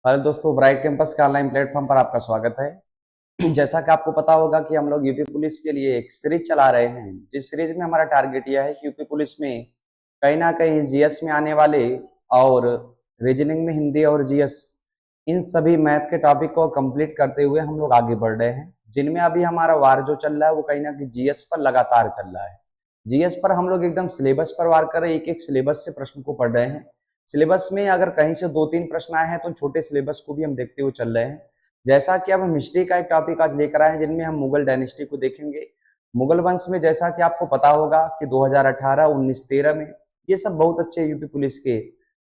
Hello दोस्तों, bright campus के online platform पर आपका स्वागत है। जैसा कि आपको पता होगा कि हम लोग यूपी पुलिस के लिए एक सीरीज चला रहे हैं, जिस सीरीज में हमारा टारगेट यह है कि यूपी पुलिस में कहीं ना कहीं जीएस में आने वाले और रीजनिंग में हिंदी और जीएस, इन सभी मैथ के टॉपिक को कंप्लीट करते हुए हम लोग आगे बढ़ रहे हैं। जिनमें अभी हमारा वार जो चल रहा है वो कहीं ना कहीं जीएस पर लगातार चल रहा है। जीएस पर हम लोग एकदम सिलेबस पर वार कर रहे हैं, एक एक सिलेबस से प्रश्न को पढ़ रहे हैं। सिलेबस में अगर कहीं से दो तीन प्रश्न आए हैं तो छोटे सिलेबस को भी हम देखते हुए चल रहे हैं। जैसा कि अब हम हिस्ट्री का एक टॉपिक आज लेकर आए हैं, जिनमें हम मुगल डायनेस्टी को देखेंगे। मुगल वंश में जैसा कि आपको पता होगा कि 2018, 19, 13 में ये सब बहुत अच्छे यूपी पुलिस के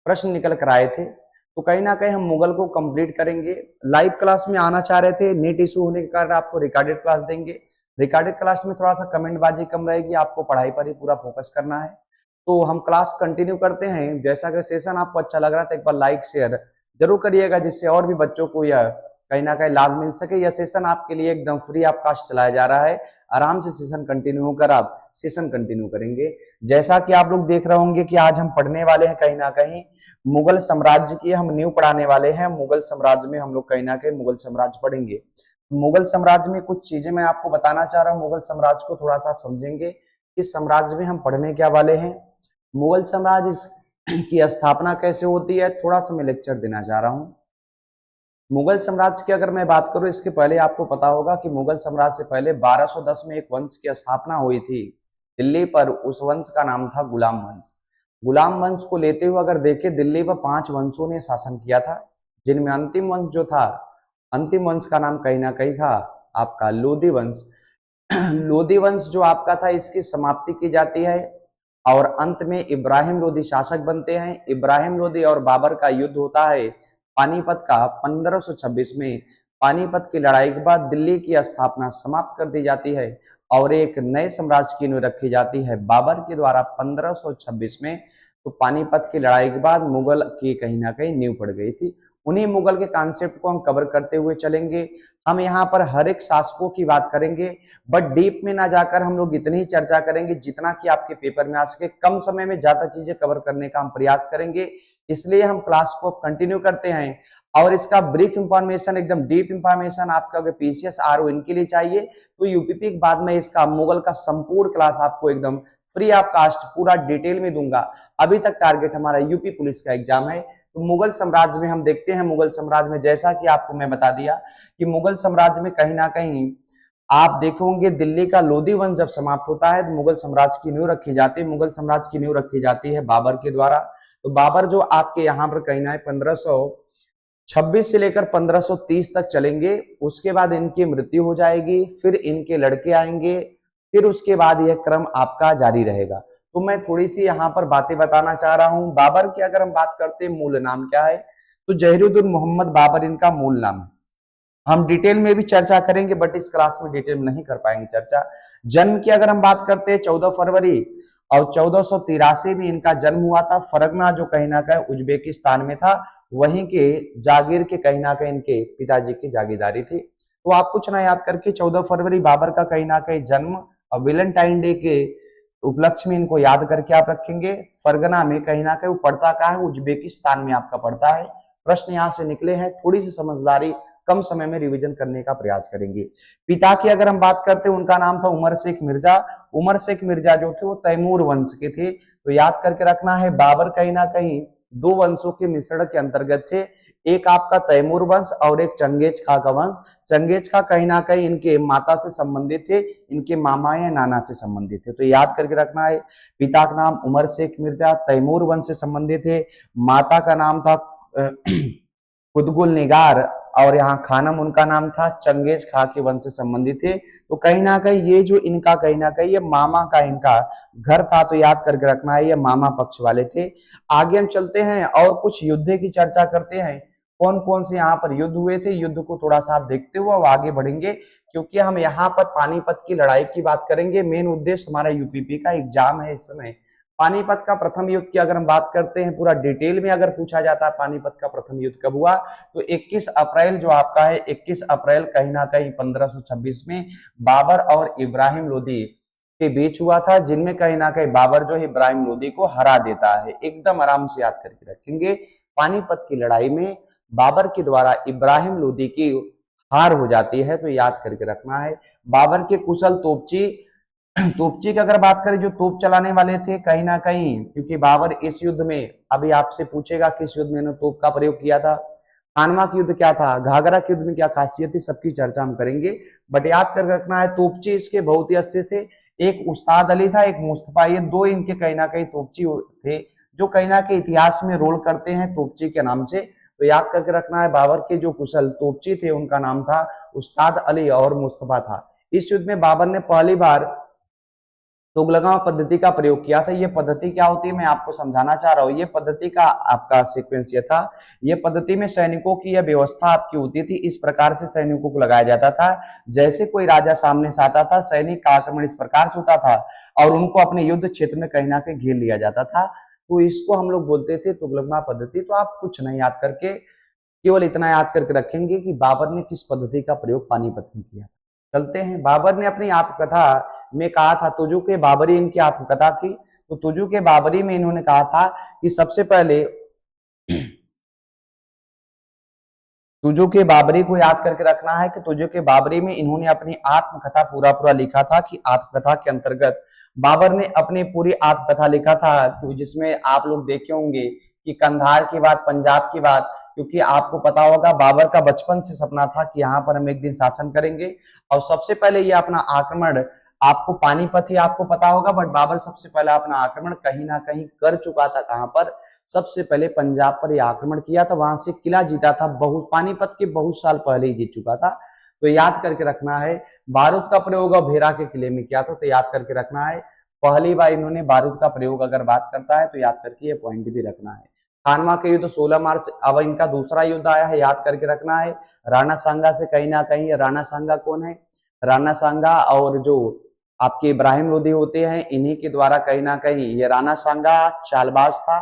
प्रश्न निकल कर आए थे। तो कहीं ना कहीं हम मुगल को कंप्लीट करेंगे। लाइव क्लास में आना चाह रहे थे, नेट इशू होने के कारण आपको रिकॉर्डेड क्लास देंगे। रिकॉर्डेड क्लास में थोड़ा सा कमेंट बाजी कम रहेगी, आपको पढ़ाई पर ही पूरा फोकस करना है। तो हम क्लास कंटिन्यू करते हैं। जैसा कि सेशन आपको अच्छा लग रहा था, एक बार लाइक शेयर जरूर करिएगा, जिससे और भी बच्चों को यह कहीं ना कहीं लाभ मिल सके। यह सेशन आपके लिए एकदम फ्री ऑफ कास्ट चलाया जा रहा है। आराम से सेशन कंटिन्यू होकर आप सेशन कंटिन्यू करेंगे। जैसा कि आप लोग देख रहे होंगे कि आज हम पढ़ने वाले हैं कहीं ना कहीं मुगल साम्राज्य की हम न्यू पढ़ाने वाले हैं। मुगल साम्राज्य में हम लोग कहीं ना कहीं मुगल साम्राज्य पढ़ेंगे। मुगल साम्राज्य में कुछ चीजें मैं आपको बताना चाह रहा हूँ। मुगल साम्राज्य को थोड़ा सा आप समझेंगे। इस साम्राज्य में हम पढ़ने क्या वाले हैं, मुगल साम्राज्य की स्थापना कैसे होती है, थोड़ा सा मैं लेक्चर देना चाह रहा हूँ। मुगल साम्राज्य की अगर मैं बात करूं, इसके पहले आपको पता होगा कि मुगल साम्राज्य से पहले 1210 में एक वंश की स्थापना हुई थी दिल्ली पर। उस वंश का नाम था गुलाम वंश। गुलाम वंश को लेते हुए अगर देखें, दिल्ली पर 5 वंशों ने शासन किया था, जिनमें अंतिम वंश जो था, अंतिम वंश का नाम कहीं ना कहीं था आपका लोधी वंश। लोधी वंश जो आपका था, इसकी समाप्ति की जाती है और अंत में इब्राहिम लोधी शासक बनते हैं। इब्राहिम लोधी और बाबर का युद्ध होता है पानीपत का 1526 में। पानीपत की लड़ाई के बाद दिल्ली की स्थापना समाप्त कर दी जाती है और एक नए साम्राज्य की नींव रखी जाती है बाबर के द्वारा 1526 में। तो पानीपत की लड़ाई के बाद मुगल की कहीं ना कहीं नींव पड़ गई थी। उन्हीं मुगल के कॉन्सेप्ट को हम कवर करते हुए चलेंगे। हम यहाँ पर हर एक शासकों की बात करेंगे, बट डीप में ना जाकर हम लोग इतनी ही चर्चा करेंगे जितना कि आपके पेपर में आ सके। कम समय में ज्यादा चीजें कवर करने का हम प्रयास करेंगे, इसलिए हम क्लास को कंटिन्यू करते हैं। और इसका ब्रीफ इंफॉर्मेशन, एकदम डीप इंफॉर्मेशन आपका अगर पीसीएस आरओ इनके लिए चाहिए तो यूपीपी के बाद में इसका मुगल का संपूर्ण क्लास आपको एकदम फ्री ऑफ कास्ट पूरा डिटेल में दूंगा। अभी तक टारगेट हमारा यूपी पुलिस का एग्जाम है। तो मुगल साम्राज्य में हम देखते हैं। मुगल साम्राज्य में जैसा कि आपको मैं बता दिया कि मुगल साम्राज्य में कहीं ना कहीं आप देखोगे दिल्ली का लोधी वंश जब समाप्त होता है तो मुगल साम्राज्य की नींव रखी जाती है। मुगल साम्राज्य की नींव रखी जाती है बाबर के द्वारा। तो बाबर जो आपके यहाँ पर कहीं ना 1526 से लेकर 1530 तक चलेंगे। उसके बाद इनकी मृत्यु हो जाएगी, फिर इनके लड़के आएंगे, फिर उसके बाद यह क्रम आपका जारी रहेगा। तो मैं थोड़ी सी यहाँ पर बातें बताना चाह रहा हूँ। बाबर की अगर हम बात करते हैं, मूल नाम क्या है, तो जहीरुद्दीन मोहम्मद बाबर इनका मूल नाम है। हम डिटेल में भी चर्चा करेंगे, बट इस क्लास में डिटेल में नहीं कर पाएंगे चर्चा। जन्म की अगर हम बात करते हैं 14 फरवरी और 1483 में इनका जन्म हुआ था। फरगना जो कहीं ना कहीं उज्बेकिस्तान में था, वहीं के जागीर के कहीं ना कहीं इनके पिताजी की जागीरदारी थी। तो आप कुछ ना याद करके 14 फरवरी बाबर का कहीं ना कहीं जन्म और वेलेंटाइन डे के उपलक्ष्य में इनको याद करके आप रखेंगे। फरगना में कहीं ना कहीं वो पड़ता कहाँ है, उज्बेकिस्तान में आपका पड़ता है। प्रश्न यहाँ से निकले हैं, थोड़ी सी समझदारी कम समय में रिवीजन करने का प्रयास करेंगे। पिता की अगर हम बात करते हैं, उनका नाम था उमर शेख मिर्जा। उमर शेख मिर्जा जो थे वो तैमूर वंश के थे। तो याद करके रखना है, बाबर कहीं ना कहीं दो वंशों के मिश्रण के अंतर्गत थे। एक आपका तैमूर वंश और एक चंगेज खा का वंश। चंगेज खा कहीं ना कहीं इनके माता से संबंधित थे, इनके मामा या नाना से संबंधित थे। तो याद करके रखना है, पिता का नाम उमर शेख मिर्जा, तैमूर वंश से संबंधित थे। माता का नाम था कुतुबुल निगार और यहाँ खानम उनका नाम था। चंगेज खा के वंश से संबंधित थे। तो कहीं ना कहीं ये जो इनका कहीं ना कहीं ये मामा का इनका घर था। तो याद करके रखना है, ये मामा पक्ष वाले थे। आगे हम चलते हैं और कुछ युद्ध की चर्चा करते हैं। कौन कौन से यहाँ पर युद्ध हुए थे, युद्ध को थोड़ा सा आप देखते हुए आगे बढ़ेंगे, क्योंकि हम यहाँ पर पानीपत की लड़ाई की बात करेंगे। मेन उद्देश्य हमारा यूपीपी का एग्जाम है इस समय। पानीपत का प्रथम युद्ध की अगर हम बात करते हैं, पूरा डिटेल में अगर पूछा जाता है पानीपत का प्रथम युद्ध कब हुआ, तो 21 अप्रैल जो आपका है, 21 अप्रैल कहीं ना कहीं 1526 में बाबर और इब्राहिम लोदी के बीच हुआ था, जिनमें कहीं ना कहीं बाबर जो है इब्राहिम लोदी को हरा देता है। एकदम आराम से याद करके रखेंगे। पानीपत की लड़ाई में बाबर के द्वारा इब्राहिम लोदी की हार हो जाती है। तो याद करके रखना है। बाबर के कुशल तोपची तोपची की अगर बात करें, जो तोप चलाने वाले थे कहीं ना कहीं, क्योंकि बाबर इस युद्ध में, अभी आपसे पूछेगा किस युद्ध में इन्होंने तोप का प्रयोग किया था, खानवा के युद्ध क्या था, घाघरा के युद्ध में क्या खासियत थी, सबकी चर्चा हम करेंगे। बट याद कर रखना है, तोपची इसके बहुत ही अच्छे थे। एक उस्ताद अली था, एक मुस्तफा, ये दो इनके कहीं ना कहीं तोपची थे, जो कहीं ना कहीं इतिहास में रोल करते हैं तोपची के नाम से। तो याद करके रखना है, बाबर के जो कुशल तोपची थे उनका नाम था उस्ताद अली और मुस्तफा था। इस युद्ध में बाबर ने पहली बार तुगलकाओं पद्धति का प्रयोग किया था। ये पद्धति क्या होती है मैं आपको समझाना चाह रहा हूँ। ये पद्धति का आपका सीक्वेंस ये था, ये पद्धति में सैनिकों की यह व्यवस्था आपकी होती थी। इस प्रकार से सैनिकों को लगाया जाता था, जैसे कोई राजा सामने से आता था, सैनिक का आक्रमण इस प्रकार से होता था और उनको अपने युद्ध क्षेत्र में कहीं ना कहीं घेर लिया जाता था। तो इसको हम लोग बोलते थे तुगलकमा पद्धति। तो आप कुछ नहीं याद करके, केवल इतना याद करके रखेंगे कि बाबर ने किस पद्धति का प्रयोग पानीपत में किया। चलते हैं। बाबर ने अपनी आत्मकथा में कहा था, तुजु के बाबरी इनकी आत्मकथा थी। तो तुजु के बाबरी में इन्होंने कहा था कि सबसे पहले तुजु के बाबरी को याद करके रखना है कि तुजु के बाबरी में इन्होंने अपनी आत्मकथा पूरा लिखा था। कि आत्मकथा के अंतर्गत बाबर ने अपनी पूरी आत्मकथा लिखा था, जिसमें आप लोग देखे होंगे कि कंधार की बात, पंजाब की बात, क्योंकि आपको पता होगा बाबर का बचपन से सपना था कि यहाँ पर हम एक दिन शासन करेंगे। और सबसे पहले ये अपना आक्रमण, आपको पानीपत ही आपको पता होगा, बट बाबर सबसे पहले अपना आक्रमण कहीं ना कहीं कर चुका था। कहां पर? सबसे पहले पंजाब पर यह आक्रमण किया था, वहां से किला जीता था। बहुत पानीपत के बहुत साल पहले ही जीत चुका था। तो याद करके रखना है। बारूद का प्रयोग भेरा के किले में किया था। तो याद करके रखना है, पहली बार इन्होंने बारूद का प्रयोग अगर बात करता है तो याद करके ये पॉइंट भी रखना है। खानवा के युद्ध 16 मार्च, अब इनका दूसरा युद्ध आया है, याद करके रखना है। राणा सांगा से कहीं ना कहीं, राणा सांगा कौन है? राणा सांगा और जो आपके इब्राहिम लोदी होते हैं, इन्हीं के द्वारा कहीं ना कहीं, ये राणा सांगा चालबाज था,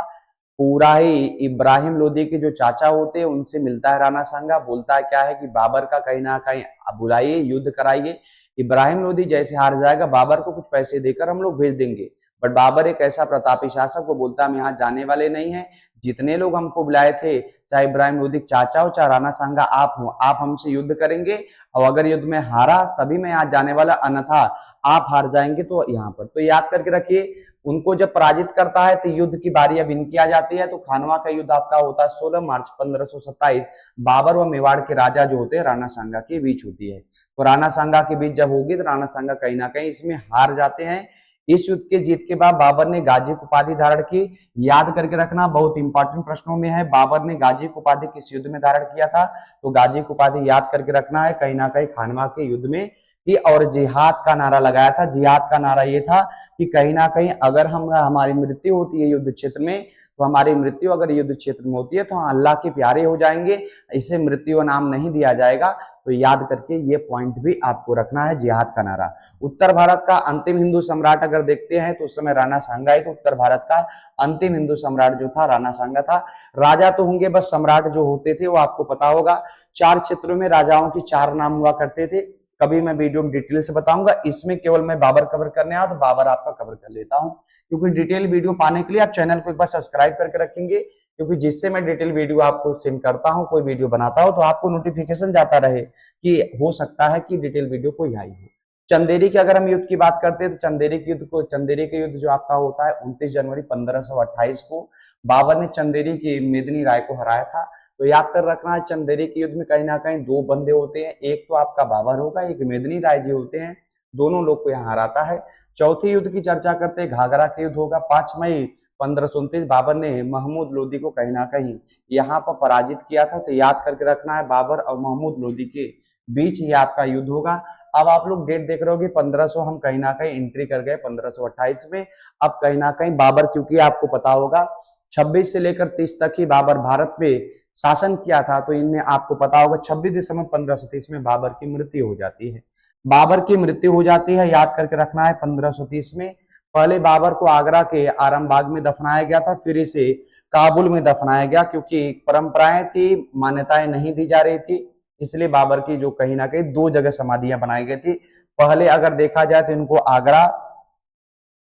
पूरा ही इब्राहिम लोदी के जो चाचा होते हैं उनसे मिलता है राणा सांगा। बोलता है क्या है कि बाबर का कहीं ना कहीं बुलाइए, युद्ध कराइए। इब्राहिम लोदी जैसे हार जाएगा, बाबर को कुछ पैसे देकर हम लोग भेज देंगे। बट बाबर एक ऐसा प्रतापी शासक, वो बोलता है हम यहाँ जाने वाले नहीं हैं। जितने लोग हमको बुलाए थे, चाहे इब्राहिम लोदी चाचा हो, चाहे राणा सांगा आप हो, आप हमसे युद्ध करेंगे और अगर युद्ध में हारा तभी मैं यहाँ जाने वाला, अन्यथा आप हार जाएंगे तो यहाँ पर। तो याद करके रखिए, उनको जब पराजित करता है तो युद्ध की बारी अब इनकी आ जाती है। तो खानवा का युद्ध आपका होता है 16 मार्च 1527, बाबर व मेवाड़ के राजा जो होते हैं राणा सांगा के बीच होती है। तो राणा सांगा के बीच जब होगी तो राणा सांगा कहीं ना कहीं इसमें हार जाते हैं। इस युद्ध के जीत के बाद बाबर ने गाजी की उपाधि धारण की। याद करके रखना, बहुत इंपॉर्टेंट प्रश्नों में है, बाबर ने गाजी की उपाधि किस युद्ध में धारण किया था? तो गाजी की उपाधि याद करके रखना है, कहीं ना कहीं खानवा के युद्ध में की। और जिहाद का नारा लगाया था। जिहाद का नारा ये था कि कहीं ना कहीं अगर हमारी मृत्यु होती है युद्ध क्षेत्र में, तो हमारी मृत्यु अगर युद्ध क्षेत्र में होती है तो अल्लाह के प्यारे हो जाएंगे, इसे मृत्यु नाम नहीं दिया जाएगा। तो याद करके ये पॉइंट भी आपको रखना है, जिहाद का नारा। उत्तर भारत का अंतिम हिंदू सम्राट अगर देखते हैं तो उस समय राणा सांगा है। तो उत्तर भारत का अंतिम हिंदू सम्राट जो था राणा सांगा था। राजा तो होंगे, बस सम्राट जो होते थे वो आपको पता होगा। 4 क्षेत्रों में राजाओं की 4 नाम हुआ करते थे। कभी मैं वीडियो में डिटेल से बताऊंगा, इसमें केवल मैं बाबर कवर करने आया तो बाबर आपका कवर कर लेता हूं, क्योंकि डिटेल वीडियो पाने के लिए आप चैनल को एक बार सब्सक्राइब करके रखेंगे, क्योंकि जिससे मैं डिटेल वीडियो आपको सेंड करता हूं, कोई वीडियो बनाता हूं, तो आपको नोटिफिकेशन जाता रहे कि हो सकता है कि डिटेल वीडियो कोई आई हो। चंदेरी की अगर हम युद्ध की बात करते हैं तो चंदेरी के युद्ध जो आपका होता है 29 जनवरी 1528 को बाबर ने चंदेरी की मेदिनी राय को हराया था। तो याद कर रखना है, चंदेरी के युद्ध में कहीं ना कहीं 2 बंदे होते हैं, एक तो आपका बाबर होगा, एक मेदिनी राय जी होते हैं, दोनों लोग को यहाँ हराता है। चौथे युद्ध की चर्चा करते हैं, घाघरा के युद्ध होगा 5 मई 1529, बाबर ने महमूद लोदी को कहीं ना कहीं यहाँ पर पराजित किया था। तो याद करके रखना है, बाबर और महमूद लोदी के बीच ये आपका युद्ध होगा। अब आप लोग डेट देख रहे हो कि 1500 हम कहीं ना कहीं एंट्री कर गए 1528 में। अब कहीं ना कहीं बाबर, क्योंकि आपको पता होगा 26 से लेकर 30 तक ही बाबर भारत पे शासन किया था, तो इनमें आपको पता होगा 26 दिसंबर 1530 में बाबर की मृत्यु हो जाती है। बाबर की मृत्यु हो जाती है, याद करके रखना है 1530 में। पहले बाबर को आगरा के आरामबाग में दफनाया गया था, फिर इसे काबुल में दफनाया गया, क्योंकि परंपराएं थी, मान्यताएं नहीं दी जा रही थी, इसलिए बाबर की जो कहीं ना कहीं 2 जगह समाधियां बनाई गई थी। पहले अगर देखा जाए तो इनको आगरा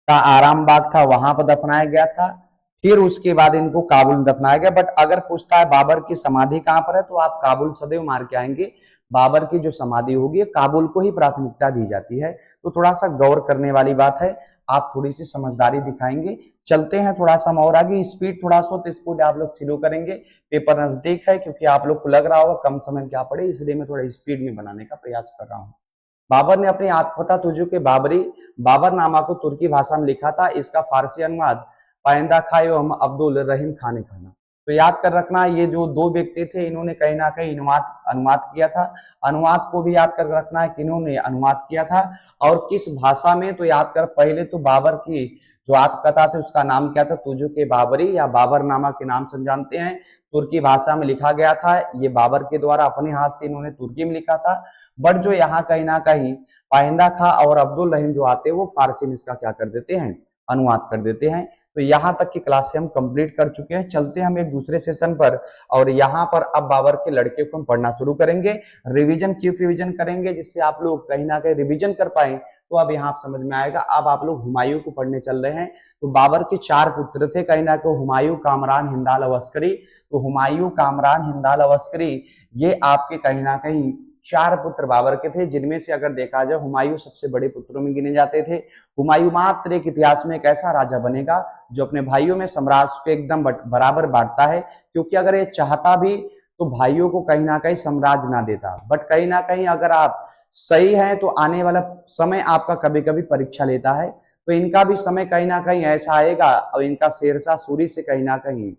का आरामबाग था, वहां पर दफनाया गया था। फिर उसके बाद इनको काबुल दफनाया गया। बट अगर पूछता है बाबर की समाधि कहां पर है, तो आप काबुल सदैव मार के आएंगे। बाबर की जो समाधि होगी काबुल को ही प्राथमिकता दी जाती है। तो थोड़ा सा गौर करने वाली बात है, आप थोड़ी सी समझदारी दिखाएंगे। चलते हैं थोड़ा सा हम और आगे, स्पीड थोड़ा सा तो स्पीड आप लोग स्लो करेंगे। पेपर नजदीक है, क्योंकि आप लोग को लग रहा होगा कम समय में क्या पढ़े, इसलिए मैं थोड़ा स्पीड में बनाने का प्रयास कर रहा हूँ। बाबर ने अपनी आत्मकथा तुझो के बाबरनामा को तुर्की भाषा में लिखा था। इसका फारसी अनुवाद पाइंदा खां एवं अब्दुल रहीम खान ने खाना। तो याद कर रखना, ये जो दो व्यक्ति थे इन्होंने कहीं ना कहीं अनुवाद किया था। अनुवाद को भी याद कर रखना है कि इन्होंने अनुवाद किया था और किस भाषा में। तो याद कर, पहले तो बाबर की जो आत्मकथा थी उसका नाम क्या था, तुझो के बाबरी या बाबरनामा के नाम से हम जानते हैं। तुर्की भाषा में लिखा गया था, ये बाबर के द्वारा अपने हाथ से इन्होंने तुर्की में लिखा था। बट जो यहाँ कहीं ना कहीं पाइंदा खां और अब्दुल रहीम जो आते हैं वो फारसी में इसका क्या कर देते हैं, अनुवाद कर देते हैं। तो यहाँ तक की क्लास हम कंप्लीट कर चुके हैं। चलते हैं हम एक दूसरे सेशन पर, और यहाँ पर अब बाबर के लड़के को हम पढ़ना शुरू करेंगे। रिवीजन क्विक रिवीजन करेंगे, जिससे आप लोग कहीं ना कहीं रिवीजन कर पाए। तो अब यहाँ समझ में आएगा। अब आप लोग हुमायूं को पढ़ने चल रहे हैं। तो बाबर के 4 पुत्र थे कहीं ना कहीं, हुमायूं, कामरान, हिंदाल, अवस्करी। तो हुमायूं, कामरान, हिंदाल, अवस्करी ये आपके कहीं ना कहीं 4 पुत्र बाबर के थे, जिनमें से अगर देखा जाए हुमायूं सबसे बड़े पुत्रों में गिने जाते थे। हुमायूं मात्र एक इतिहास में एक ऐसा राजा बनेगा जो अपने भाइयों में साम्राज्य को एकदम बराबर बांटता है, क्योंकि अगर ये चाहता भी तो भाइयों को कहीं ना कहीं साम्राज्य ना देता। बट कहीं ना कहीं अगर आप सही है तो आने वाला समय आपका कभी कभी परीक्षा लेता है। तो इनका भी समय कहीं ना कहीं ऐसा आएगा, और इनका शेरशाह सूरी से कहीं ना कहीं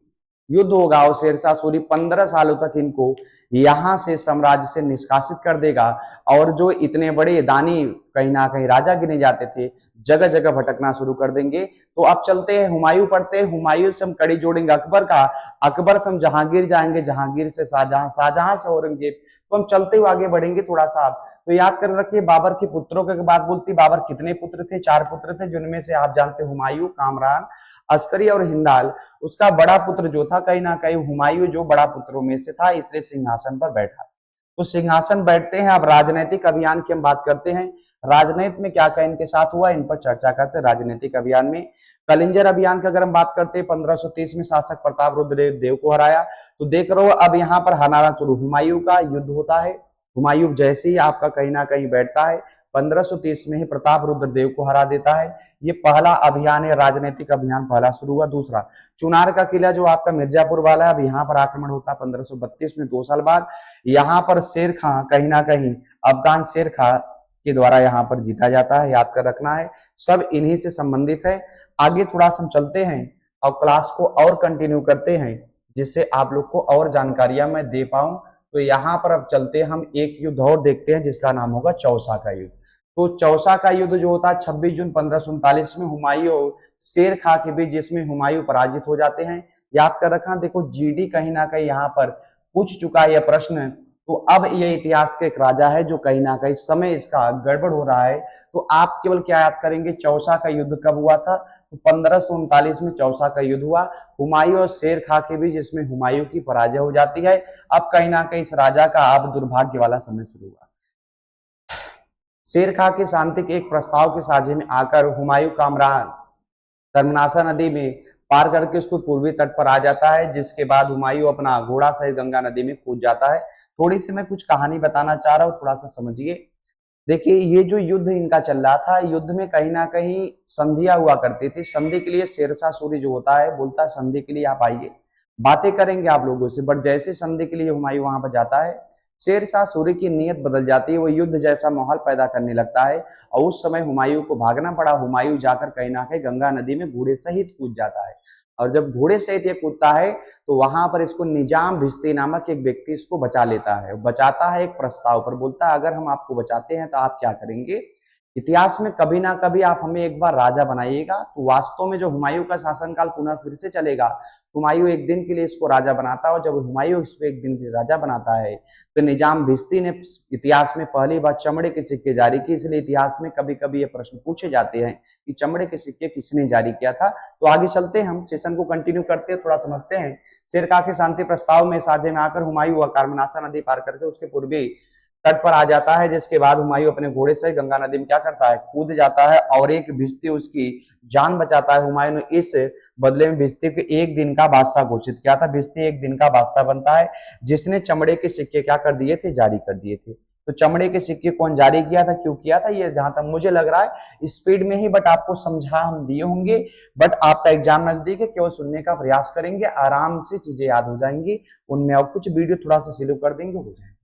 युद्ध होगा, और शेरशाह सूरी 15 सालों तक इनको यहां से साम्राज्य से निष्कासित कर देगा। और जो इतने बड़े दानी कहीं ना कहीं राजा गिने जाते थे, जगह जगह भटकना शुरू कर देंगे। तो अब चलते हैं हुमायूं पढ़ते हैं। हुमायूं से हम कड़ी जोड़ेंगे अकबर का, अकबर से हम जहांगीर जाएंगे, जहांगीर से शाहजहां, शाहजहां से औरंगजेब। तो हम चलते हुए आगे बढ़ेंगे थोड़ा सा आप। तो याद कर रखिए, बाबर के पुत्रों की बात बोलती, बाबर कितने पुत्र थे, 4 पुत्र थे, जिनमें से आप जानते हैं हुमायूं, कामरान, अस्करी और हिंदाल। उसका बड़ा पुत्र जो था कहीं ना कहीं हुमायूं जो बड़ा पुत्रों में से था, इसलिए सिंहासन पर बैठा। तो सिंहासन बैठते हैं। अब राजनीतिक अभियान की हम बात करते हैं। राजनीति में क्या क्या इनके साथ हुआ, इन पर चर्चा करते हैं। राजनीतिक अभियान में कलिंजर अभियान की अगर हम बात करते हैं, 1530 में शासक प्रताप रुद्र देव को हराया। तो देख रहे हो अब यहाँ पर हनारा शुरू, हुमायूं का युद्ध होता है। हुमायूं जैसे ही आपका कहीं ना कहीं बैठता है, 1530 में ही प्रताप रुद्र देव को हरा देता है। ये पहला अभियान है, राजनीतिक अभियान पहला शुरू हुआ। दूसरा, चुनार का किला जो आपका मिर्जापुर वाला है, अब यहाँ पर आक्रमण होता है 1532 में, 2 साल बाद। यहाँ पर शेर खां कहीं ना कहीं अफगान शेर खां के द्वारा यहाँ पर जीता जाता है, याद कर रखना है। सब इन्हीं से संबंधित है। आगे थोड़ा सा हम चलते हैं और क्लास को और कंटिन्यू करते हैं, जिससे आप लोग को और जानकारियां मैं दे पाऊं। तो यहाँ पर अब चलते हैं हम एक युद्ध और देखते हैं, जिसका नाम होगा चौसा का युद्ध। तो चौसा का युद्ध जो होता है 26 जून 1539 में हुमायूं और शेर खां के बीच, जिसमें हुमायूं पराजित हो जाते हैं। याद कर रखना, देखो जीडी कहीं ना कहीं यहाँ पर पूछ चुका है यह प्रश्न। तो अब ये इतिहास के एक राजा है जो कहीं ना कहीं समय इसका गड़बड़ हो रहा है। तो आप केवल क्या याद करेंगे, चौसा का युद्ध कब हुआ था। तो 1539 में चौसा का युद्ध हुआ हुमायूं और शेर खां के बीच, जिसमें हुमायूं की पराजय हो जाती है। अब कहीं ना कहीं इस राजा का अब दुर्भाग्य वाला समय शुरू हुआ। शेर खां के शांति के एक प्रस्ताव के साझे में आकर हुमायूं कामरान कर्मनाशा नदी में पार करके उसको पूर्वी तट पर आ जाता है, जिसके बाद हुमायूं अपना घोड़ा सहित गंगा नदी में कूद जाता है। थोड़ी सी मैं कुछ कहानी बताना चाह रहा हूँ, थोड़ा सा समझिए। देखिए, ये जो युद्ध इनका चल रहा था, युद्ध में कहीं ना कहीं संधियां हुआ करती थी। संधि के लिए शेरशाह सूरी जो होता है बोलता है संधि के लिए आप आइए, बातें करेंगे आप लोगों से। बट जैसे संधि के लिए हुमायूं वहां पर जाता है, शेरशाह सूरी की नीयत बदल जाती है। वो युद्ध जैसा माहौल पैदा करने लगता है, और उस समय हुमायूं को भागना पड़ा। हुमायूं जाकर कहीं ना कहीं गंगा नदी में घोड़े सहित कूद जाता है, और जब घोड़े सहित ये कूदता है तो वहां पर इसको निजाम भिश्ती नामक एक व्यक्ति इसको बचा लेता है। बचाता है एक प्रस्ताव पर, बोलता है अगर हम आपको बचाते हैं तो आप क्या करेंगे, इतिहास में कभी ना कभी आप हमें एक बार राजा बनाइएगा। तो वास्तव में जो हुमायूं का शासनकाल पुनः फिर से चलेगा। हुमायूं एक दिन के लिए इसको राजा बनाता है, और जब हुमायूं इसको एक दिन के लिए राजा बनाता है तो निजाम भिश्ती ने इतिहास में पहली बार चमड़े के सिक्के जारी किए। इसलिए इतिहास में कभी कभी ये प्रश्न पूछे जाते हैं कि चमड़े के सिक्के किसने जारी किया था। तो आगे चलते हैं, हम सेशन को कंटिन्यू करते हैं, थोड़ा समझते हैं। शेर खां के शांति प्रस्ताव में साझे में आकर हुमायूं कर्मनाशा नदी पार करके उसके पूर्वी तट पर आ जाता है, जिसके बाद हुमायूं अपने घोड़े से गंगा नदी में क्या करता है, कूद जाता है, और एक भिश्ती उसकी जान बचाता है। हुमायूं ने इस बदले में भिश्ती को एक दिन का बादशाह घोषित किया था। भिश्ती एक दिन का बादशाह बनता है जिसने चमड़े के सिक्के क्या कर दिए थे, जारी कर दिए थे। तो चमड़े के सिक्के कौन जारी किया था, क्यों किया था, ये जहां तक मुझे लग रहा है स्पीड में ही बट आपको समझा हम दिए होंगे। बट आपका एग्जाम नजदीक है, केवल सुनने का प्रयास करेंगे, आराम से चीजें याद हो जाएंगी। उनमें और कुछ वीडियो थोड़ा सा स्लो कर देंगे, हो जाएंगे।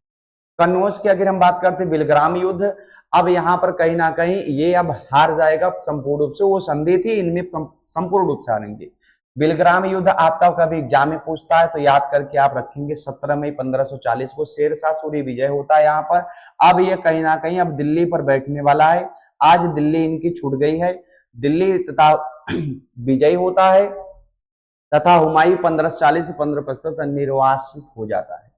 कन्नौज की अगर हम बात करते हैं, बिलग्राम युद्ध, अब यहाँ पर कहीं ना कहीं ये अब हार जाएगा संपूर्ण रूप से। वो संधि थी, इनमें संपूर्ण रूप से हारेंगे। बिलग्राम युद्ध आपका कभी एग्जाम में पूछता है तो याद करके आप रखेंगे 17 मई 1540 को शेरशाह सूरी विजय होता है यहाँ पर। अब ये कहीं ना कहीं अब दिल्ली पर बैठने वाला है। आज दिल्ली इनकी छूट गई है, दिल्ली तथा विजयी होता है तथा हुमायूं 1540 से 1575 तक निर्वासित हो जाता है।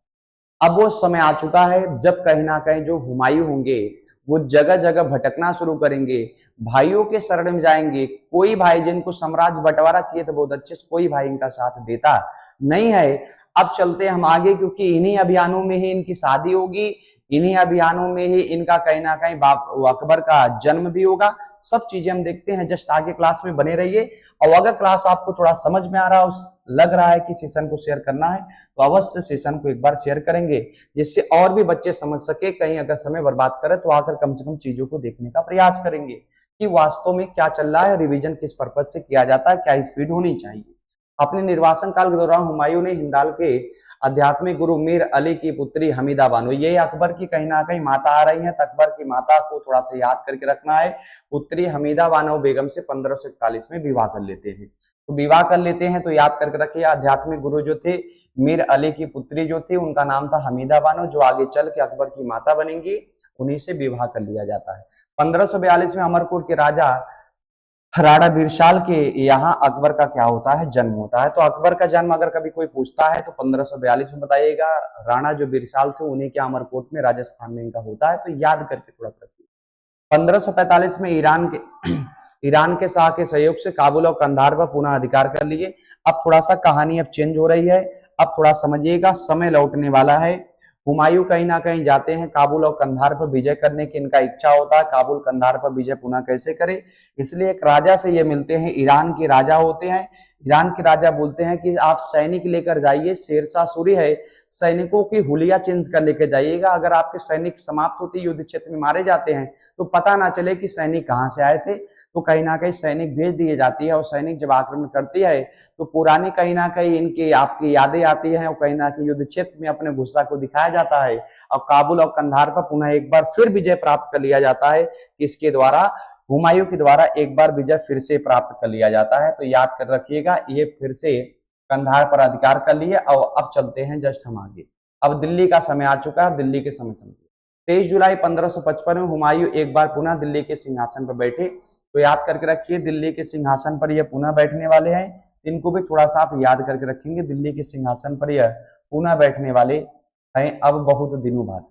अब वो समय आ चुका है जब कहीं ना कहीं जो हुमायूं होंगे वो जगह जगह भटकना शुरू करेंगे, भाइयों के शरण में जाएंगे। कोई भाई जिनको साम्राज्य बंटवारा किए थे बहुत अच्छे से, कोई भाई इनका साथ देता नहीं है। अब चलते हम आगे, क्योंकि इन्हीं अभियानों में ही इनकी शादी होगी, इन्हीं अभियानों में ही इनका कहीं ना कहीं अकबर का जन्म भी होगा। सब चीजें हम देखते हैं, जस्ट आगे क्लास में बने रहिए। और अगर क्लास आपको थोड़ा समझ में आ रहा है, लग रहा है कि सेशन को शेयर करना है, तो अवश्य सेशन को एक बार शेयर करेंगे, जिससे और भी बच्चे समझ सके। कहीं अगर समय बर्बाद करे तो आकर कम से कम चीजों को देखने का प्रयास करेंगे कि वास्तव में क्या चल रहा है, रिवीजन किस पर्पज से किया जाता है, क्या स्पीड होनी चाहिए। अपने निर्वासन काल के दौरान हुमायूं ने हिंदाल के आध्यात्मिक गुरु मीर अली की पुत्री हमीदा बानो, ये अकबर की कहीं ना कहीं माता आ रही है, तो अकबर की माता को थोड़ा सा याद करके रखना है। पुत्री हमीदा बानो बेगम से 1541 में विवाह कर लेते हैं। तो विवाह कर लेते हैं तो याद करके रखिए, आध्यात्मिक गुरु जो थे मीर अली की पुत्री जो थी उनका नाम था हमीदा बानो, जो आगे चल के अकबर की माता बनेंगी, उन्हीं से विवाह कर लिया जाता है। 1542 में अमरकोट के राजा राणा बिरसाल के यहाँ अकबर का क्या होता है, जन्म होता है। तो अकबर का जन्म अगर कभी कोई पूछता है तो 1542 में बताइएगा। राणा जो बिरसाल थे उन्हीं के अमरकोट में राजस्थान में इनका होता है, तो याद करके थोड़ा रखिए। 1545 में ईरान के शाह के सहयोग से काबुल और कंधार पर पुनः अधिकार कर लिए। अब थोड़ा सा कहानी अब चेंज हो रही है, अब थोड़ा समझिएगा, समय लौटने वाला है। हुमायूं कहीं ना कहीं जाते हैं काबुल और कंधार पर विजय करने की इनका इच्छा होता है। काबुल कंधार पर विजय पुनः कैसे करे, इसलिए एक राजा से ये मिलते हैं, ईरान के राजा होते हैं। ईरान के राजा बोलते हैं कि आप सैनिक लेकर जाइए, शेरशाह सूरी है, सैनिकों की हुलिया चेंज कर लेकर जाइएगा। अगर आपके सैनिक समाप्त होते युद्ध क्षेत्र में मारे जाते हैं तो पता ना चले कि सैनिक कहाँ से आए थे। तो कहीं ना कहीं सैनिक भेज दिए जाती है, और सैनिक जब आक्रमण करती है तो पुरानी कहीं ना कहीं इनकी आपकी यादें आती है, और कहीं ना कहीं युद्ध क्षेत्र में अपने गुस्सा को दिखाया जाता है। और काबुल और कंधार पर पुनः एक बार फिर विजय प्राप्त कर लिया जाता है, किसके द्वारा, हुमायूं के द्वारा एक बार विजय फिर से प्राप्त कर लिया जाता है। तो याद कर रखिएगा, ये फिर से कंधार पर अधिकार कर लिए। और अब चलते हैं जस्ट हम आगे, अब दिल्ली का समय आ चुका है, दिल्ली के समय समझिए। 23 जुलाई 1555 में हुमायूं एक बार पुनः दिल्ली के सिंहासन पर बैठे। तो याद करके रखिए, दिल्ली के सिंहासन पर यह पुनः बैठने वाले हैं, इनको भी थोड़ा सा आप याद करके रखेंगे। दिल्ली के सिंहासन पर यह पुनः बैठने वाले हैं अब बहुत दिनों बाद,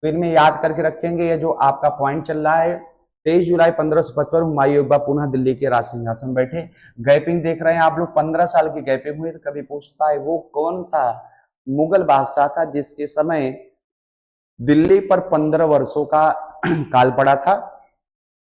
तो इनमें याद करके रखेंगे। ये जो आपका पॉइंट चल रहा है, 23 जुलाई 1555 हुमायूं एक बार पुनः दिल्ली के राज सिंहासन बैठे। गैपिंग देख रहे हैं आप लोग, 15 साल की गैपिंग हुई। तो कभी पूछता है वो कौन सा मुगल बादशाह था जिसके समय दिल्ली पर 15 वर्षों का काल पड़ा था।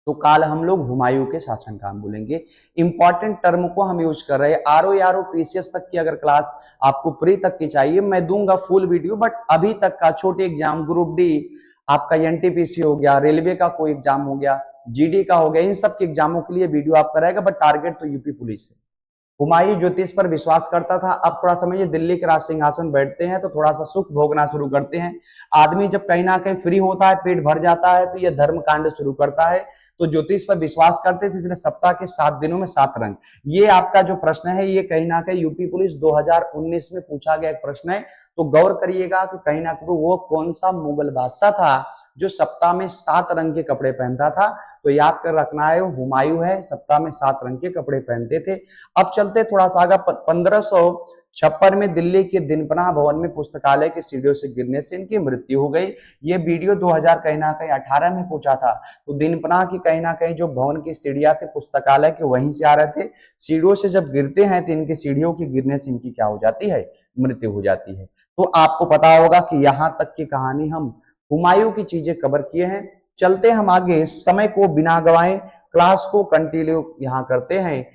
तो काल हम लोग हुमायूं के शासन काल बोलेंगे। इंपॉर्टेंट टर्म को हम यूज कर रहे हैं। आरओ पीसीएस तक की अगर क्लास आपको प्री तक की चाहिए, मैं दूंगा फुल वीडियो, बट अभी तक का छोटे एग्जाम, ग्रुप डी आपका, एनटीपीसी हो गया, रेलवे का कोई एग्जाम हो गया, जीडी का हो गया, इन सब के एग्जामों के लिए वीडियो आपका रहेगा, बट टारगेट तो यूपी पुलिस है। हुमायूं ज्योतिष पर विश्वास करता था। अब थोड़ा समझिए, दिल्ली के राज सिंहासन बैठते हैं तो थोड़ा सा सुख भोगना शुरू करते हैं। आदमी जब कहीं ना कहीं फ्री होता है, पेट भर जाता है, तो यह धर्म कांड शुरू करता है। तो ज्योतिष पर विश्वास करते थे, इसलिए सप्ताह के 7 दिनों में 7 रंग। ये आपका जो प्रश्न है, ये कहीं ना कहीं यूपी पुलिस 2019 में पूछा गया एक प्रश्न है। तो गौर करिएगा कि कहीं ना कहीं वो कौन सा मुगल बादशाह था जो सप्ताह में 7 रंग के कपड़े पहनता था। तो याद कर रखना है, हुमायूं है, सप्ताह में 7 रंग के कपड़े पहनते थे। अब चलते थोड़ा सा आगे, 1556 में दिल्ली के दिनपना भवन में पुस्तकालय के सीढ़ियों से गिरने से इनकी मृत्यु हो गई। ये वीडियो 2000 कहीं ना कहीं 18 में पूछा था। तो दिनपना की कहीं ना कहीं जो भवन की सीढ़ियां थे पुस्तकालय के, वहीं से आ रहे थे। सीढ़ियों से जब गिरते हैं तो इनकी सीढ़ियों के गिरने से इनकी क्या हो जाती है, मृत्यु हो जाती है। तो आपको पता होगा कि यहां तक की कहानी हम हुमायूं की चीजें कवर किए हैं। चलते हम आगे, समय को बिना गवाए क्लास को कंटिन्यू यहां करते हैं।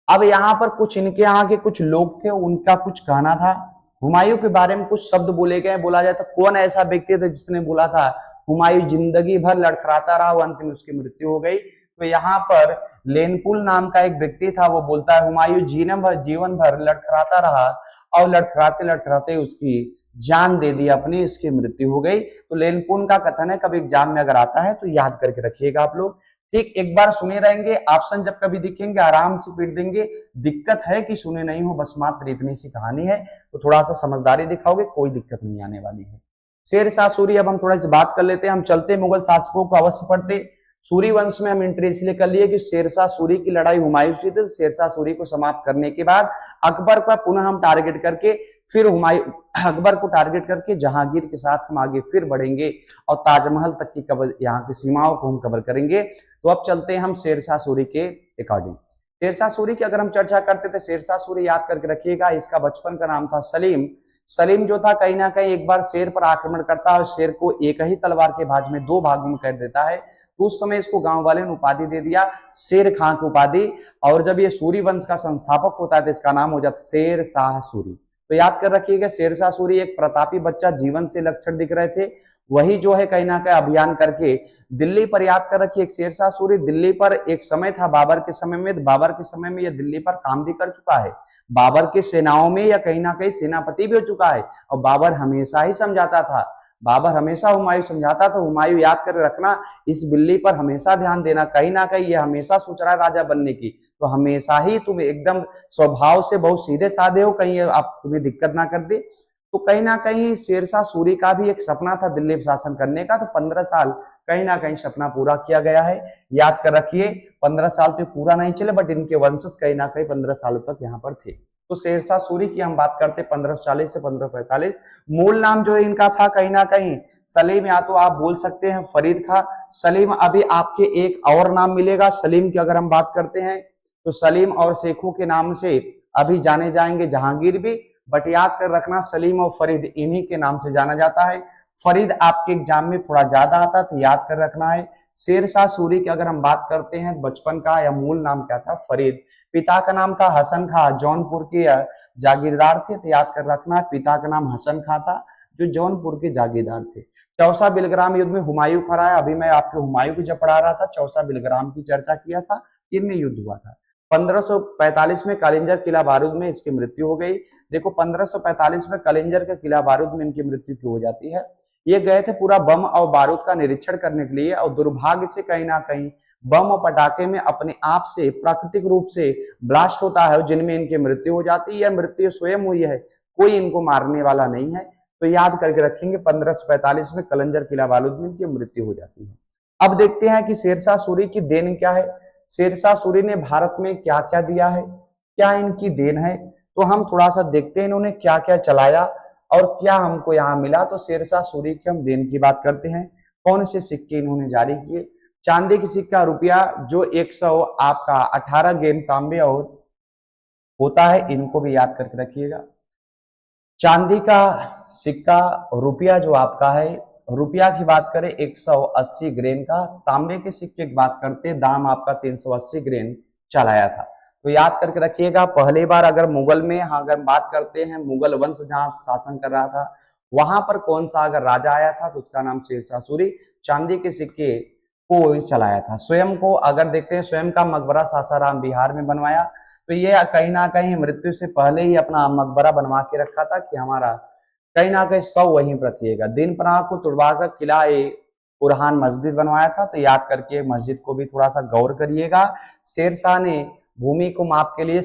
अब यहाँ पर कुछ इनके यहाँ के कुछ लोग थे, उनका कुछ कहना था। हुमायूं के बारे में कुछ शब्द बोले गए। बोला जाए तो कौन ऐसा व्यक्ति था जिसने बोला था हुमायूं जिंदगी भर लड़खड़ाता रहा, अंतिम उसकी मृत्यु हो गई। तो यहाँ पर लेनपुल नाम का एक व्यक्ति था, वो बोलता है हुमायूं जीवन भर लड़खड़ाता रहा और लड़खड़ाते लड़खड़ाते उसकी जान दे दी अपनी, इसकी मृत्यु हो गई। तो लेनपुल का कथन है, कभी एग्जाम में अगर आता है तो याद करके रखिएगा आप लोग। ठीक, एक बार सुने रहेंगे, ऑप्शन जब कभी दिखेंगे आराम से पीट देंगे। दिक्कत है कि सुने नहीं हो, बस मात्र इतनी सी कहानी है, तो थोड़ा सा समझदारी दिखाओगे, कोई दिक्कत नहीं आने वाली है। शेर शाह सूरी, अब हम थोड़ा सी बात कर लेते हैं। हम चलते मुगल शासकों को अवश्य पढ़ते। सूरी वंश में हम एंट्री इसलिए कर लिए कि शेरशाह सूरी की लड़ाई हुमायूं से थी। शेरशाह सूरी को समाप्त करने के बाद अकबर का पुनः हम टारगेट करके फिर अकबर को टारगेट करके जहांगीर के साथ हम आगे फिर बढ़ेंगे और ताजमहल तक की कवर, यहाँ की सीमाओं को हम कवर करेंगे। तो अब चलते हैं हम शेरशाह सूरी के अकॉर्डिंग। शेरशाह सूरी की अगर हम चर्चा करते थे, शेरशाह सूरी याद करके रखिएगा, इसका बचपन का नाम था सलीम। सलीम जो था कहीं ना कहीं एक बार शेर पर आक्रमण करता है और शेर को एक ही तलवार के भाज में 2 भागों में कर देता है। तो उस समय इसको गांव वाले ने उपाधि दे दिया, शेर खां की उपाधि। और जब ये सूरी वंश का संस्थापक होता है तो इसका नाम हो जाता है शेर शाह सूरी। तो याद कर रखिएगा, शेर शाह सूरी एक प्रतापी बच्चा, जीवन से लक्षण दिख रहे थे, वही जो है कहीं ना कहीं अभियान करके दिल्ली पर, याद कर रखिए शेर शाह सूरी दिल्ली पर एक समय था बाबर के समय में, बाबर के समय में यह दिल्ली पर काम भी कर चुका है, बाबर के सेनाओं में या कहीं ना कहीं सेनापति भी हो चुका है। और बाबर हमेशा ही समझाता था, बाबर हमेशा हुमायूं समझाता था, हुमायूं याद कर रखना, इस बिल्ली पर हमेशा ध्यान देना, कहीं ना कहीं ये हमेशा सोच रहा है राजा बनने की, तो हमेशा ही तुम एकदम स्वभाव से बहुत सीधे साधे हो, कहीं आप तुम्हें दिक्कत ना कर दे। तो कहीं ना कहीं शेरशाह सूरी का भी एक सपना था दिल्ली शासन करने का, तो 15 साल कहीं ना कहीं सपना पूरा किया गया है। याद कर रखिए 15 साल तो पूरा नहीं चले, बट इनके वंशज कहीं ना कहीं 15 सालों तक यहाँ पर थे। तो शेरशाह सूरी की हम बात करते 1540 से 1545। मूल नाम जो है इनका था कहीं ना कहीं सलीम, या तो आप बोल सकते हैं फरीद खां। सलीम अभी आपके एक और नाम मिलेगा सलीम की, अगर हम बात करते हैं तो सलीम और शेखों के नाम से अभी जाने जाएंगे जहांगीर भी, बट याद कर रखना सलीम और फरीद इन्हीं के नाम से जाना जाता है। फरीद आपके एग्जाम में थोड़ा ज्यादा आता तो याद कर रखना है। शेरशाह सूरी की अगर हम बात करते हैं बचपन का या मूल नाम क्या था, फरीद। पिता का नाम था हसन खां, जौनपुर के जागीरदार थे, तो याद कर रखना पिता का नाम हसन खां था जो जौनपुर के जागीरदार थे। चौसा बिलग्राम युद्ध में हुमायूं हराया। अभी मैं आपको हुमायूं की जब पढ़ा रहा था चौसा बिलग्राम की चर्चा किया था, किनमें युद्ध हुआ था। 1545 में कलिंजर किला बारूद में इसकी मृत्यु हो गई। देखो 1545 में कलिंजर के किला बारूद में इनकी मृत्यु क्यों हो जाती है, ये गए थे पूरा बम और बारूद का निरीक्षण करने के लिए, और दुर्भाग्य से कहीं ना कहीं बम और पटाखे में अपने आप से प्राकृतिक रूप से ब्लास्ट होता है जिनमें इनकी मृत्यु हो जाती है, या मृत्यु स्वयं हुई है, कोई इनको मारने वाला नहीं है। तो याद करके रखेंगे 1545 में कलिंजर किला बारूद में इनकी मृत्यु हो जाती है। अब देखते हैं कि शेरशाह सूरी की देन क्या है, शेरशाह सूरी ने भारत में क्या क्या दिया है, क्या इनकी देन है। तो हम थोड़ा सा देखते हैं इन्होंने क्या क्या चलाया और क्या हमको यहाँ मिला। तो शेरशाह सूरी की हम देन की बात करते हैं। कौन से सिक्के इन्होंने जारी किए, चांदी की सिक्का रुपया जो 100 आपका 18 गेम तांबे और होता है, इनको भी याद करके रखिएगा। चांदी का सिक्का रुपया जो आपका है, रुपया की बात करें 180 ग्रेन का, तांबे के सिक्के की बात करते दाम आपका 380 ग्रेन चलाया था। तो याद करके रखिएगा पहली बार अगर मुगल में, हाँ अगर बात करते हैं मुगल वंश जहां शासन कर रहा था वहां पर कौन सा अगर राजा आया था तो उसका नाम शेरशाह सूरी, चांदी के सिक्के को चलाया था। स्वयं को अगर देखते हैं, स्वयं का मकबरा सासाराम बिहार में बनवाया, तो ये कहीं ना कहीं मृत्यु से पहले ही अपना मकबरा बनवा के रखा था कि हमारा कहीं ना कहीं शव वहीं पर रखिएगा। दिन पनाह को तुड़वाकर किला कुरहान मस्जिद बनवाया था, तो याद करके मस्जिद को भी थोड़ा सा गौर करिएगा। शेरशाह ने भूमि को माप के लिए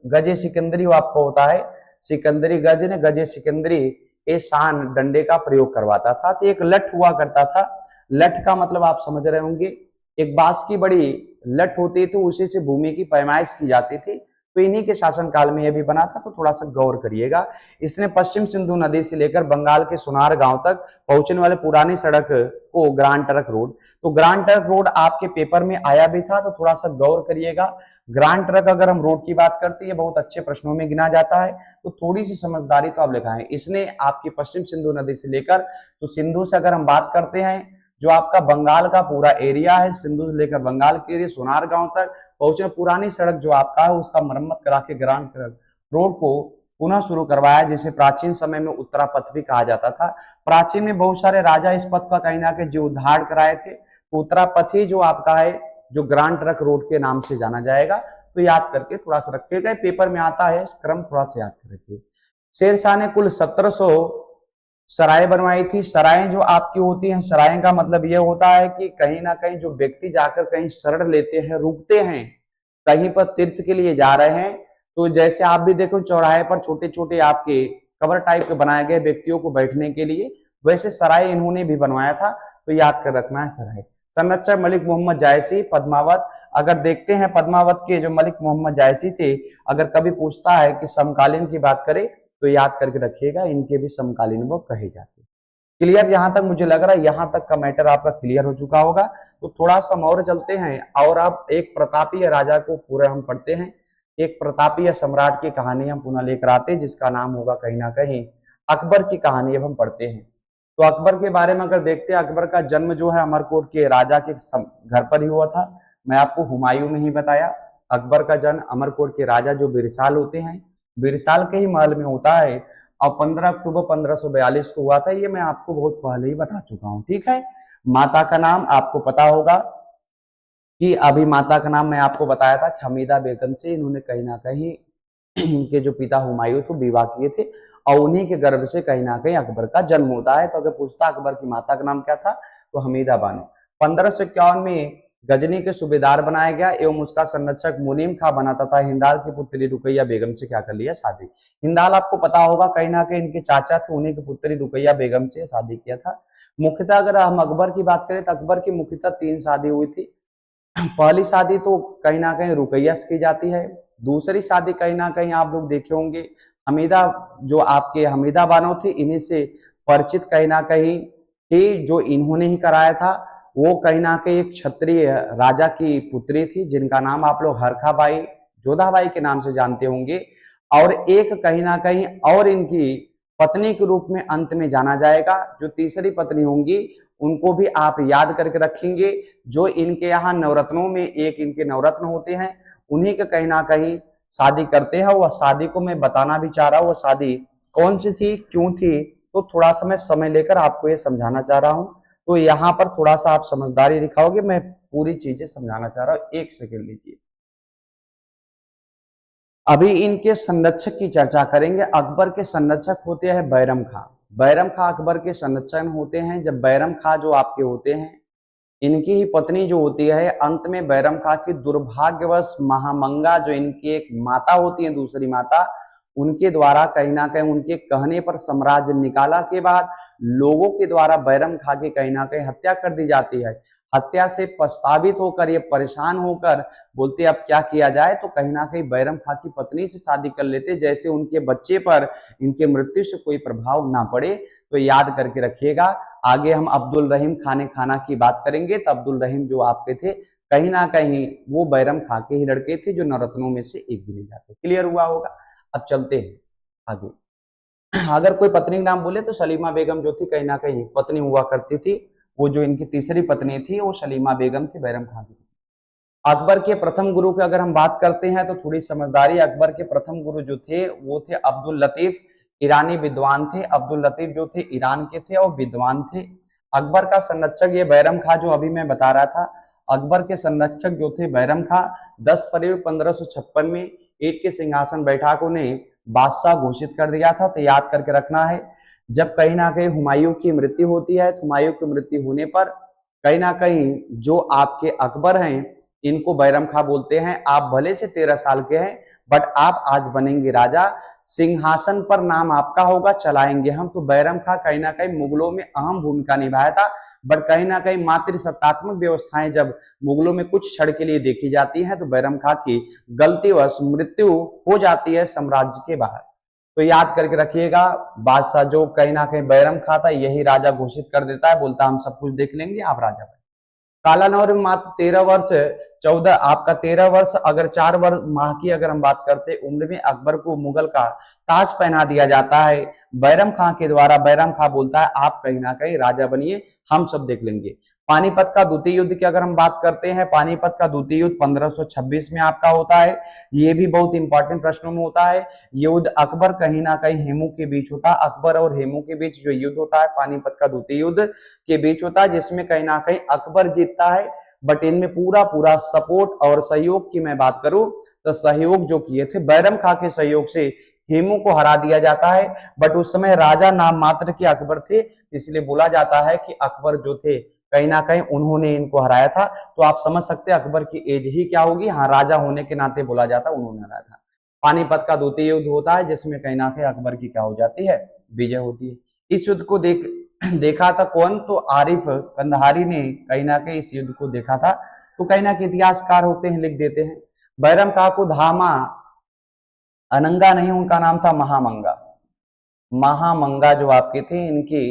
गजे सिकंदरी आपको होता है, सिकंदरी गज ने गजे सिकंदरी ए शान डंडे का प्रयोग करवाता था। तो एक लठ हुआ करता था, लठ का मतलब आप समझ रहे होंगे, एक बांस की बड़ी लठ होती थी, उसी से भूमि की पैमाइश की जाती थी। तो इन्हीं के शासनकाल में यह भी बना था, तो थोड़ा सा गौर करिएगा। इसने पश्चिम सिंधु नदी से लेकर बंगाल के सोनार गांव तक पहुंचने वाले पुरानी सड़क को ग्रांड ट्रंक रोड, तो ग्रांड ट्रंक रोड आपके पेपर में आया भी था, तो थोड़ा सा गौर करिएगा। ग्रांड ट्रंक अगर हम रोड की बात करते हैं बहुत अच्छे प्रश्नों में गिना जाता है, तो थोड़ी सी समझदारी तो आप लिखाएं। इसने आपकी पश्चिम सिंधु नदी से लेकर, तो सिंधु से अगर हम बात करते हैं जो आपका बंगाल का पूरा एरिया है, सिंधु से लेकर बंगाल के एरिया सोनार गांव तक, पहुंचे, पुरानी सड़क जो आपका है उसका मरम्मत करा के ग्रांड ट्रक रोड को पुनः शुरू करवाया, जिसे प्राचीन समय में उत्तरा पथ भी कहा जाता था। प्राचीन में बहुत सारे राजा इस पथ का कहीं ना कहीं जीर्णोद्धार कराए थे। तो उत्तरा पथ ही जो आपका है जो ग्रांड ट्रक रोड के नाम से जाना जाएगा। तो याद करके थोड़ा सा रखिएगा, पेपर में आता है क्रम, थोड़ा सा याद कर रखिए। शेरशाह ने कुल 1700 सराय बनवाई थी। सराय जो आपकी होती हैं, सराय का मतलब यह होता है कि कहीं ना कहीं जो व्यक्ति जाकर कहीं शरण लेते हैं, रुकते हैं, कहीं पर तीर्थ के लिए जा रहे हैं, तो जैसे आप भी देखो चौराहे पर छोटे छोटे आपके कबर टाइप के बनाए गए व्यक्तियों को बैठने के लिए, वैसे सराय इन्होंने भी बनवाया था। तो याद कर रखना है सराय। संरक्षक मलिक मोहम्मद जायसी, पद्मावत। अगर देखते हैं पद्मावत के जो मलिक मोहम्मद जायसी थे, अगर कभी पूछता है कि समकालीन की बात करें तो याद करके रखिएगा, इनके भी समकालीन वो कहे जाते हैं। क्लियर? यहां तक मुझे लग रहा है यहां तक का मैटर आपका क्लियर हो चुका होगा। तो थोड़ा सा हम और चलते हैं और अब एक प्रतापीय राजा को पूरा हम पढ़ते हैं। एक प्रतापीय सम्राट की कहानी हम पुनः लेकर आते हैं, जिसका नाम होगा कहीं ना कहीं अकबर की कहानी। अब हम पढ़ते हैं तो अकबर के बारे में अगर देखते हैं, अकबर का जन्म जो है अमरकोट के राजा के घर पर ही हुआ था। मैं आपको हुमायूं नहीं बताया, अकबर का जन्म अमरकोट के राजा जो बिरसाल होते हैं, बिरसाल के ही महल में होता है और 15 अक्टूबर 1542 को हुआ था। ये मैं आपको बहुत पहले ही बता चुका हूं, ठीक है। माता का नाम आपको पता होगा कि अभी माता का नाम मैं आपको बताया था कि हमीदा बेगम से इन्होंने कहीं ना कहीं इनके जो पिता हुमायूं थे विवाह किए थे और उन्हीं के गर्भ से कहीं ना कहीं अकबर का जन्म होता है। तो अगर पूछता अकबर की माता का नाम क्या था तो हमीदा बानो। 1551 में गजनी के सूबेदार बनाया गया एवं उसका संरक्षक मुनीम खां बना तथा हिंदाल की पुत्री रुकैया बेगम से क्या कर लिया, शादी। हिंदाल आपको पता होगा कहीं ना कहीं इनके चाचा थे, उन्हीं की पुत्री रुकैया बेगम से शादी किया था। मुख्यतः अगर हम अकबर की बात करें तो अकबर की मुख्यतः 3 शादी हुई थी। पहली शादी तो कहीं ना कहीं रुकैया से की जाती है। दूसरी शादी कहीं ना कहीं आप लोग देखे होंगे हमीदा, जो आपके हमीदा बानो थे, इन्हीं से परिचित कहीं ना कहीं थी, जो इन्होंने ही कराया था। वो कहीं ना कहीं एक क्षत्रिय राजा की पुत्री थी, जिनका नाम आप लोग हरखाबाई जोधाबाई के नाम से जानते होंगे। और एक कहीं ना कहीं और इनकी पत्नी के रूप में अंत में जाना जाएगा। जो तीसरी पत्नी होंगी उनको भी आप याद करके रखेंगे। जो इनके यहाँ नवरत्नों में एक इनके नवरत्न होते हैं, उन्हीं के कहीं ना कहीं शादी करते हैं। वह शादी को मैं बताना भी चाह रहा हूँ, वह शादी कौन सी थी, क्यों थी, तो थोड़ा सा मैं समय लेकर आपको ये समझाना चाह रहा हूँ। तो यहाँ पर थोड़ा सा आप समझदारी दिखाओगे, मैं पूरी चीजें समझाना चाह रहा हूँ, एक सेकंड लीजिए। अभी इनके संरक्षक की चर्चा करेंगे। अकबर के संरक्षक होते हैं बैरम खां। बैरम खां अकबर के संरक्षक होते हैं। जब बैरम खां जो आपके होते हैं, इनकी ही पत्नी जो होती है, अंत में बैरम खां की दुर्भाग्यवश महामंगा जो इनकी एक माता होती है, दूसरी माता, उनके द्वारा कहीं ना कहीं उनके कहने पर साम्राज्य निकाला के बाद लोगों के द्वारा बैरम खां की कहीं ना कहीं हत्या कर दी जाती है। हत्या से पछतावित होकर ये परेशान होकर बोलते अब क्या किया जाए, तो कहीं ना कहीं बैरम खां की पत्नी से शादी कर लेते, जैसे उनके बच्चे पर इनके मृत्यु से कोई प्रभाव ना पड़े। तो याद करके रखिएगा। आगे हम अब्दुल रहीम खाने खाना की बात करेंगे। तो अब्दुल रहीम जो आपके थे, कहीं ना कहीं वो बैरम खां के ही लड़के थे, जो नवरत्नों में से एक गिने जाते। क्लियर हुआ होगा? अब चलते हैं आगे। अगर कोई पत्नी का नाम बोले तो सलीमा बेगम जो थी, कहीं ना कहीं पत्नी हुआ करती थी। वो जो इनकी तीसरी पत्नी थी वो सलीमा बेगम थी, बैरम खां की। अकबर के प्रथम गुरु की अगर हम बात करते हैं तो थोड़ी समझदारी। अकबर के प्रथम गुरु जो थे वो थे अब्दुल लतीफ, ईरानी विद्वान थे। अब्दुल लतीफ जो थे ईरान के थे और विद्वान थे। अकबर का संरक्षक ये बैरम खां जो अभी मैं बता रहा था। अकबर के संरक्षक जो थे बैरम खां, 10 फरवरी 1556 में ईंट के सिंहासन बैठा को ने बादशाह घोषित कर दिया था। तो याद करके रखना है, जब कहीं ना कहीं हुमायूं की मृत्यु होती है, तो हुमायूं की मृत्यु होने पर कहीं ना कहीं जो आपके अकबर हैं, इनको बैरम खां बोलते हैं। आप भले से 13 साल के हैं, बट आप आज बनेंगे राजा, सिंहासन पर नाम आपका होगा, चलाएंगे हम। तो बैरम खां कहीं ना कहीं मुगलों में अहम भूमिका निभाया था। बट कहीं ना कहीं मातृसत्तात्मक व्यवस्थाएं जब मुगलों में कुछ क्षण के लिए देखी जाती हैं, तो बैरम खां की गलतीवश मृत्यु हो जाती है साम्राज्य के बाहर। तो याद करके रखिएगा, बादशाह जो कहीं ना कहीं बैरम खां था, यही राजा घोषित कर देता है, बोलता हम सब कुछ देख लेंगे, आप राजा बने। कालानौर में मात्र 13 वर्ष 14 आपका 13 वर्ष अगर 4 वर्ष माह की अगर हम बात करते उम्र में अकबर को मुगल का ताज पहना दिया जाता है बैरम खां के द्वारा। बैरम खां बोलता है आप कहीं ना कहीं राजा बनिए, हम सब देख लेंगे। पानीपत का द्वितीय युद्ध की अगर हम बात करते हैं, पानीपत का द्वितीय युद्ध 1526 में आपका होता है। ये भी बहुत इंपॉर्टेंट प्रश्नों में होता है। युद्ध अकबर कहीं ना कहीं हेमू के बीच होता है, अकबर और हेमू के बीच जो युद्ध होता है पानीपत का द्वितीय युद्ध के बीच होता है, जिसमें कहीं ना कहीं अकबर जीतता है। बट इनमें पूरा पूरा सपोर्ट और सहयोग की मैं बात करूं तो सहयोग जो किए थे बैरम खां के सहयोग से हेमू को हरा दिया जाता है। बट उस समय राजा नाम मात्र के अकबर थे, इसलिए बोला जाता है कि अकबर जो थे कहीं ना कहीं उन्होंने इनको हराया था। तो आप समझ सकते हैं अकबर की एज ही क्या होगी। हाँ, राजा होने के नाते बोला जाता है उन्होंने हराया था। पानीपत का द्वितीय युद्ध होता है जिसमें कहीं ना कहीं अकबर की क्या हो जाती है, विजय होती है। इस युद्ध को देखा था कौन, तो आरिफ कंधारी ने कहीं ना कहीं इस युद्ध को देखा था। तो कहीं ना कहीं इतिहासकार होते हैं, लिख देते हैं। बैरम खां को धामा अनंगा नहीं, उनका नाम था महामंगा। महामंगा जो आपके थे, इनकी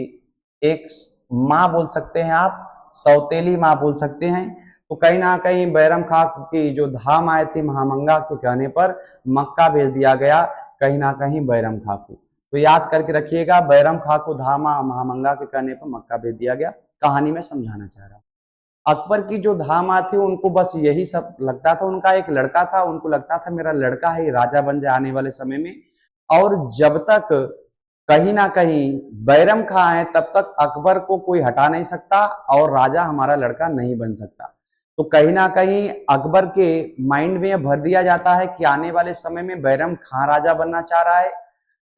एक माँ बोल सकते हैं आप, सौतेली माँ बोल सकते हैं। तो कहीं ना कहीं बैरम खां की जो धाम आए थे महामंगा के कहने पर मक्का भेज दिया गया कहीं ना कहीं बैरम खां को। तो याद करके रखिएगा, बैरम खां को धामा महामंगा के कहने पर मक्का भेज दिया गया। कहानी में समझाना चाह रहा हूं, अकबर की जो धामा थी उनको बस यही सब लगता था। उनका एक लड़का था, उनको लगता था मेरा लड़का है राजा बन जाए आने वाले समय में। और जब तक कहीं ना कहीं बैरम खां है तब तक अकबर को कोई हटा नहीं सकता और राजा हमारा लड़का नहीं बन सकता। तो कहीं ना कहीं अकबर के माइंड में यह भर दिया जाता है कि आने वाले समय में बैरम खां राजा बनना चाह रहा है।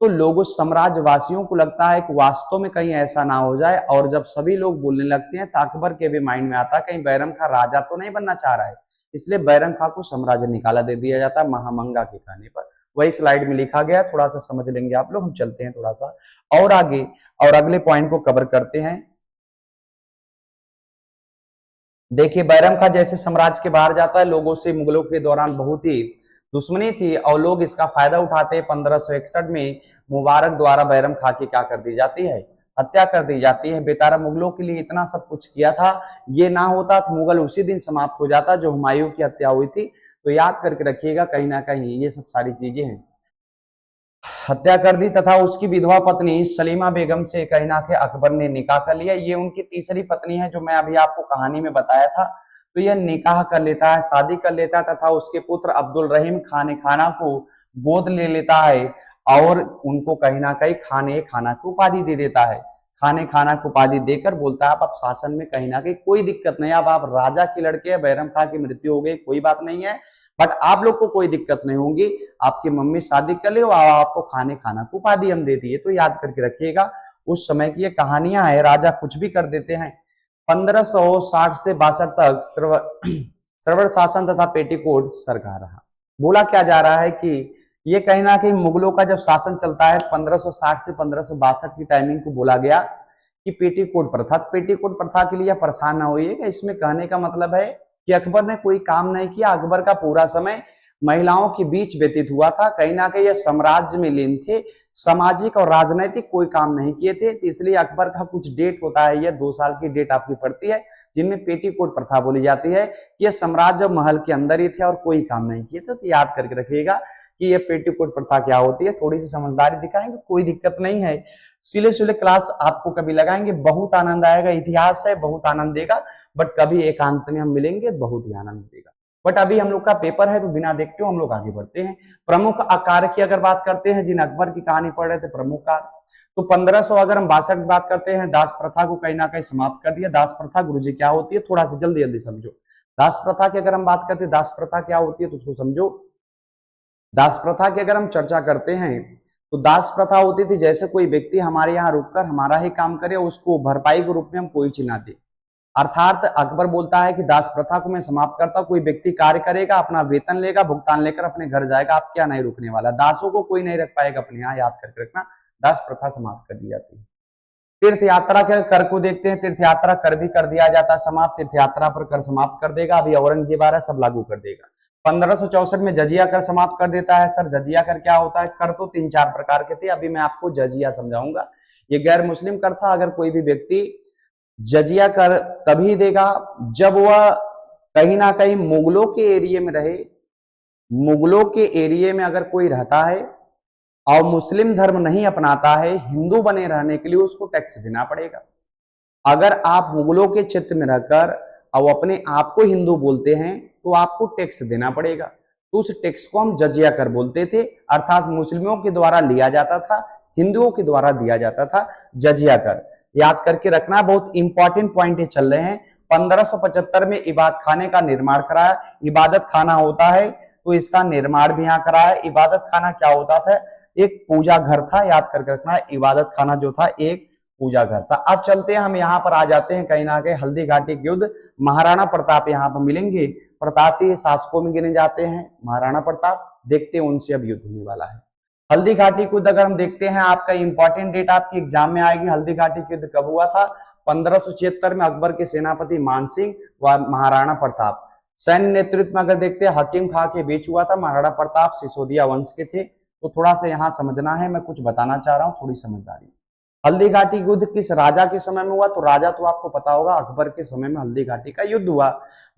तो लोगों साम्राज्यवासियों को लगता है कि वास्तव में कहीं ऐसा ना हो जाए। और जब सभी लोग बोलने लगते हैं तो अकबर के भी माइंड में आता है कहीं बैरम खां राजा तो नहीं बनना चाह रहा है, इसलिए बैरम खां को साम्राज्य निकाला दे दिया जाता है महामंगा के कहने पर। वही स्लाइड में लिखा गया, थोड़ा सा समझ लेंगे आप लोग। हम चलते हैं थोड़ा सा और आगे और अगले पॉइंट को कवर करते हैं। देखिए, बैरम खां जैसे साम्राज्य के बाहर जाता है, लोगों से मुगलों के दौरान बहुत ही दुश्मनी थी और लोग इसका फायदा उठाते। 1561 में मुबारक द्वारा बैरम खां की क्या कर दी जाती है, हत्या कर दी जाती है। बेचारा मुगलों के लिए इतना सब कुछ किया था, ये ना होता तो मुगल उसी दिन समाप्त हो जाता जो हुमायूं की हत्या हुई थी। तो याद करके रखिएगा, कहीं ना कहीं ये सब सारी चीजें हैं। हत्या कर दी तथा उसकी विधवा पत्नी सलीमा बेगम से कहीं ना कहीं अकबर ने निकाह कर लिया। ये उनकी तीसरी पत्नी है जो मैं अभी आपको कहानी में बताया था। तो यह निकाह कर लेता है, शादी कर लेता है तथा उसके पुत्र अब्दुल रहीम खान खाना को गोद ले लेता है और उनको कहीं ना कहीं खाने खाना की उपाधि दे देता है। खाने खाना की उपाधि देकर बोलता है आप शासन में कहीं ना कहीं कोई दिक्कत नहीं, अब आप राजा की लड़के हैं, बैरम खां की मृत्यु हो गई कोई बात नहीं है, बट आप लोग को कोई दिक्कत नहीं होगी, आपकी मम्मी शादी कर ले और आपको खाने खाना की उपाधि हम दे दिए। तो याद करके रखिएगा, उस समय की ये कहानियां है, राजा कुछ भी कर देते हैं। 1560 से 62 तक श्रवण शासन तथा पेटीकोट सरकार रहा। बोला क्या जा रहा है कि ये कहीं ना कहीं मुगलों का जब शासन चलता है 1560 से 1562 की टाइमिंग को बोला गया कि पेटीकोट प्रथा। पेटीकोट प्रथा के लिए परेशान ना होइएगा, इसमें कहने का मतलब है कि अकबर ने कोई काम नहीं किया। अकबर का पूरा समय महिलाओं के बीच व्यतीत हुआ था। कहीं ना कहीं यह साम्राज्य में लीन थे, सामाजिक और राजनीतिक कोई काम नहीं किए थे। तो इसलिए अकबर का कुछ डेट होता है, यह 2 साल की डेट आपकी पड़ती है जिनमें पेटीकोट प्रथा बोली जाती है कि यह साम्राज्य महल के अंदर ही थे और कोई काम नहीं किए थे। तो याद करके रखिएगा कि यह पेटीकोट प्रथा क्या होती है। थोड़ी सी समझदारी दिखाएंगे, कोई दिक्कत नहीं है। सिले सिले क्लास आपको कभी लगाएंगे, बहुत आनंद आएगा। इतिहास है, बहुत आनंद देगा, बट कभी एकांत में हम मिलेंगे, बहुत ही आनंद देगा। बट अभी हम लोग का पेपर है तो बिना देखते हो हम लोग आगे बढ़ते हैं। प्रमुख कार्य की अगर बात करते हैं, जिन अकबर की कहानी पढ़ रहे थे प्रमुख कार्य, तो 1500 अगर हम 62 की बात करते हैं, दास प्रथा को कहीं ना कहीं समाप्त कर दिया। दास प्रथा गुरुजी क्या होती है, थोड़ा सा जल्दी जल्दी समझो। दास प्रथा की अगर हम बात करते हैं, दास प्रथा क्या होती है तो उसको समझो। दास प्रथा की अगर हम चर्चा करते हैं तो दास प्रथा होती थी जैसे कोई व्यक्ति हमारे यहाँ रुककर हमारा ही काम करे, उसको भरपाई के रूप में हम कोई चीज ना दे। अर्थात अकबर बोलता है कि दास प्रथा को मैं समाप्त करता हूं, कोई व्यक्ति कार्य करेगा, अपना वेतन लेगा, भुगतान लेकर अपने घर जाएगा, आप क्या नहीं रुकने वाला। दासों को कोई नहीं रख पाएगा अपने यहाँ, याद करके रखना। दास प्रथा समाप्त कर दी जाती है। तीर्थ यात्रा के कर को देखते हैं, तीर्थ यात्रा कर भी कर दिया जाता है समाप्त। तीर्थ यात्रा पर कर समाप्त कर देगा, अभी औरंगजेब आ रहा है, सब लागू कर देगा। 1564 में जजिया कर समाप्त कर देता है। सर जजिया कर क्या होता है? कर तो 3-4 प्रकार के थे, अभी मैं आपको जजिया समझाऊंगा। ये गैर मुस्लिम कर था। अगर कोई भी व्यक्ति जजिया कर तभी देगा जब वह कहीं ना कहीं मुगलों के एरिया में रहे। मुगलों के एरिया में अगर कोई रहता है और मुस्लिम धर्म नहीं अपनाता है, हिंदू बने रहने के लिए उसको टैक्स देना पड़ेगा। अगर आप मुगलों के क्षेत्र में रहकर और अपने आप को हिंदू बोलते हैं तो आपको टैक्स देना पड़ेगा। तो उस टैक्स को हम जजिया कर बोलते थे, अर्थात मुस्लिमों के द्वारा लिया जाता था, हिंदुओं के द्वारा दिया जाता था जजिया कर। याद करके रखना, बहुत इंपॉर्टेंट पॉइंट ये चल रहे हैं। 1575 में इबादत खाने का निर्माण कराया। इबादत खाना होता है तो इसका निर्माण भी यहाँ कराया। इबादत खाना क्या होता था? एक पूजा घर था। याद करके रखना, इबादत खाना जो था एक पूजा घर था। अब चलते हैं, हम यहाँ पर आ जाते हैं कहीं ना कहीं हल्दी घाटी के युद्ध। महाराणा प्रताप यहाँ पर मिलेंगे। प्रतापी शासकों में गिने जाते हैं महाराणा प्रताप। देखते हैं उनसे अब युद्ध होने वाला है। हल्दी घाटी युद्ध अगर हम देखते हैं, आपका इंपॉर्टेंट डेट आपकी एग्जाम में आएगी। हल्दी घाटी युद्ध कब हुआ था? 1576 में अकबर के सेनापति मानसिंह व महाराणा प्रताप। सैन्य नेतृत्व में अगर देखते हैं हकीम खां के बीच हुआ था। महाराणा प्रताप सिसोदिया वंश के थे। तो थोड़ा सा यहाँ समझना है, मैं कुछ बताना चाह रहा हूँ, थोड़ी समझदारी। हल्दी घाटी युद्ध किस राजा के समय में हुआ? तो राजा तो आपको पता होगा, अकबर के समय में हल्दी घाटी का युद्ध हुआ।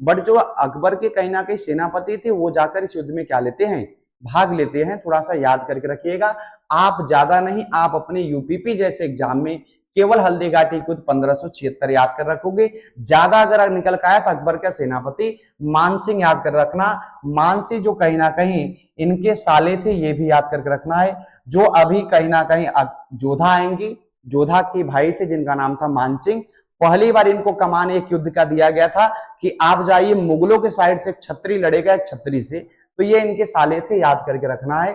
बट जो अकबर के कहीं ना कहीं सेनापति थे वो जाकर इस युद्ध में क्या लेते हैं? भाग लेते हैं। थोड़ा सा याद करके रखिएगा। आप ज्यादा नहीं, आप अपने यूपीपी जैसे एग्जाम में केवल हल्दी घाटी युद्ध 1576 याद कर रखोगे। ज्यादा अगर निकल का आया तो अकबर का सेनापति मानसिंह याद कर रखना। मानसिंह जो कहीं ना कहीं इनके साले थे, ये भी याद करके रखना है। जो अभी कहीं ना कहीं जोधा आएंगी, जोधा के भाई थे जिनका नाम था मानसिंह। पहली बार इनको कमान एक युद्ध का दिया गया था कि आप जाइए, मुगलों के साइड से एक छत्री लड़ेगा एक छत्री से। तो ये इनके साले थे, याद करके रखना है।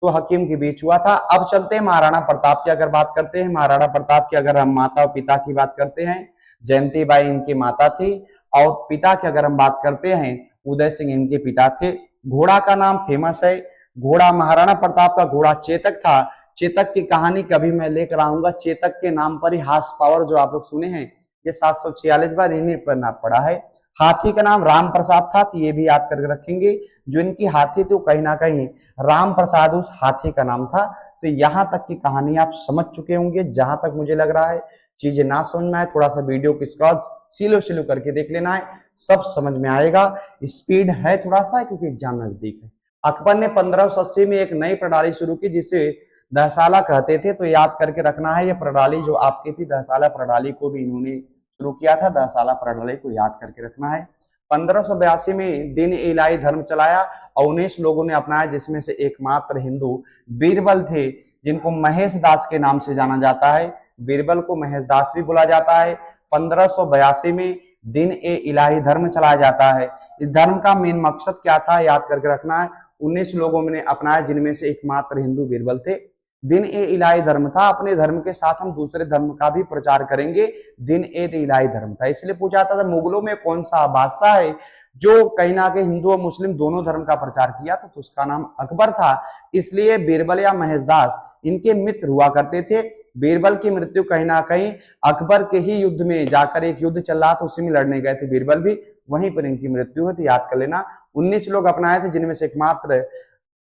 तो हकीम के बीच हुआ था। अब चलते हैं महाराणा प्रताप की अगर बात करते हैं। महाराणा प्रताप की अगर हम माता और पिता की बात करते हैं, जयंती बाई इनकी माता थी। और पिता की अगर हम बात करते हैं, उदय सिंह इनके पिता थे। घोड़ा का नाम फेमस है। घोड़ा महाराणा प्रताप का घोड़ा चेतक था। चेतक की कहानी कभी मैं लेकर आऊंगा। चेतक के नाम पर ही हार्स पावर जो आप लोग सुने हैं, ये 746 बार इन्हीं पर नाम पड़ा है। हाथी का नाम राम प्रसाद था, तो ये भी याद करके रखेंगे। जो इनकी हाथी थी वो कहीं ना कहीं राम प्रसाद उस हाथी का नाम था। तो यहां तक की कहानी आप समझ चुके होंगे। जहां तक मुझे लग रहा है चीजें ना समझ में आए, थोड़ा सा वीडियो को इसका सिलो सिलो करके देख लेना है, सब समझ में आएगा। स्पीड है थोड़ा सा क्योंकि एग्जाम नजदीक है। अकबर ने 1580 में एक नई प्रणाली शुरू की जिसे दहसाला कहते थे। तो याद करके रखना है, ये प्रणाली जो आपकी थी दहसाला प्रणाली को भी इन्होंने शुरू किया था। दहसाला प्रणाली को याद करके रखना है। 1582 में दिन इलाही धर्म चलाया और 19 लोगों ने अपनाया, जिसमें से एकमात्र हिंदू बीरबल थे, जिनको महेश दास के नाम से जाना जाता है। बीरबल को महेश दास भी बोला जाता है। 1582 में दिन ए इलाही धर्म चलाया जाता है। इस धर्म का मेन मकसद क्या था? याद करके रखना है। 19 लोगों ने अपनाया, जिनमें से एकमात्र हिंदू बीरबल थे। दिन ए इलाही धर्म था। अपने धर्म के साथ हम दूसरे धर्म का भी प्रचार करेंगे। दिन ए इलाही धर्म था। इसलिए पूछा जाता था मुगलों में कौन सा बादशाह है जो कहीं ना कहीं हिंदू और मुस्लिम दोनों धर्म का प्रचार किया था? तो उसका नाम अकबर था। इसलिए बीरबल या महेशदास इनके मित्र हुआ करते थे। बीरबल की मृत्यु कहीं ना कहीं अकबर के ही युद्ध में जाकर, एक युद्ध चल रहा था उसी में लड़ने गए थे बीरबल भी, वहीं पर इनकी मृत्यु हुई थी। याद कर लेना। 19 लोग अपनाए थे, जिनमें से एकमात्र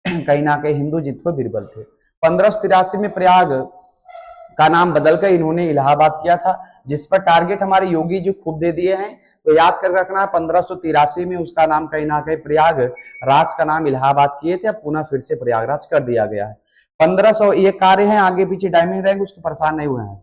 कहीं ना कहीं हिंदू जितने बीरबल थे। 1583 में प्रयाग का नाम बदलकर इन्होंने इलाहाबाद किया था, जिस पर टारगेट हमारे योगी जी खूब दे दिए हैं। तो याद कर रखना है, 1583 में उसका नाम कहीं ना कहीं प्रयाग राज का नाम इलाहाबाद किए थे। अब पुनः फिर से प्रयागराज कर दिया गया है। 1500 ये कार्य है, आगे पीछे टाइमिंग रहेंगे, उसके परेशान नहीं हुए हैं।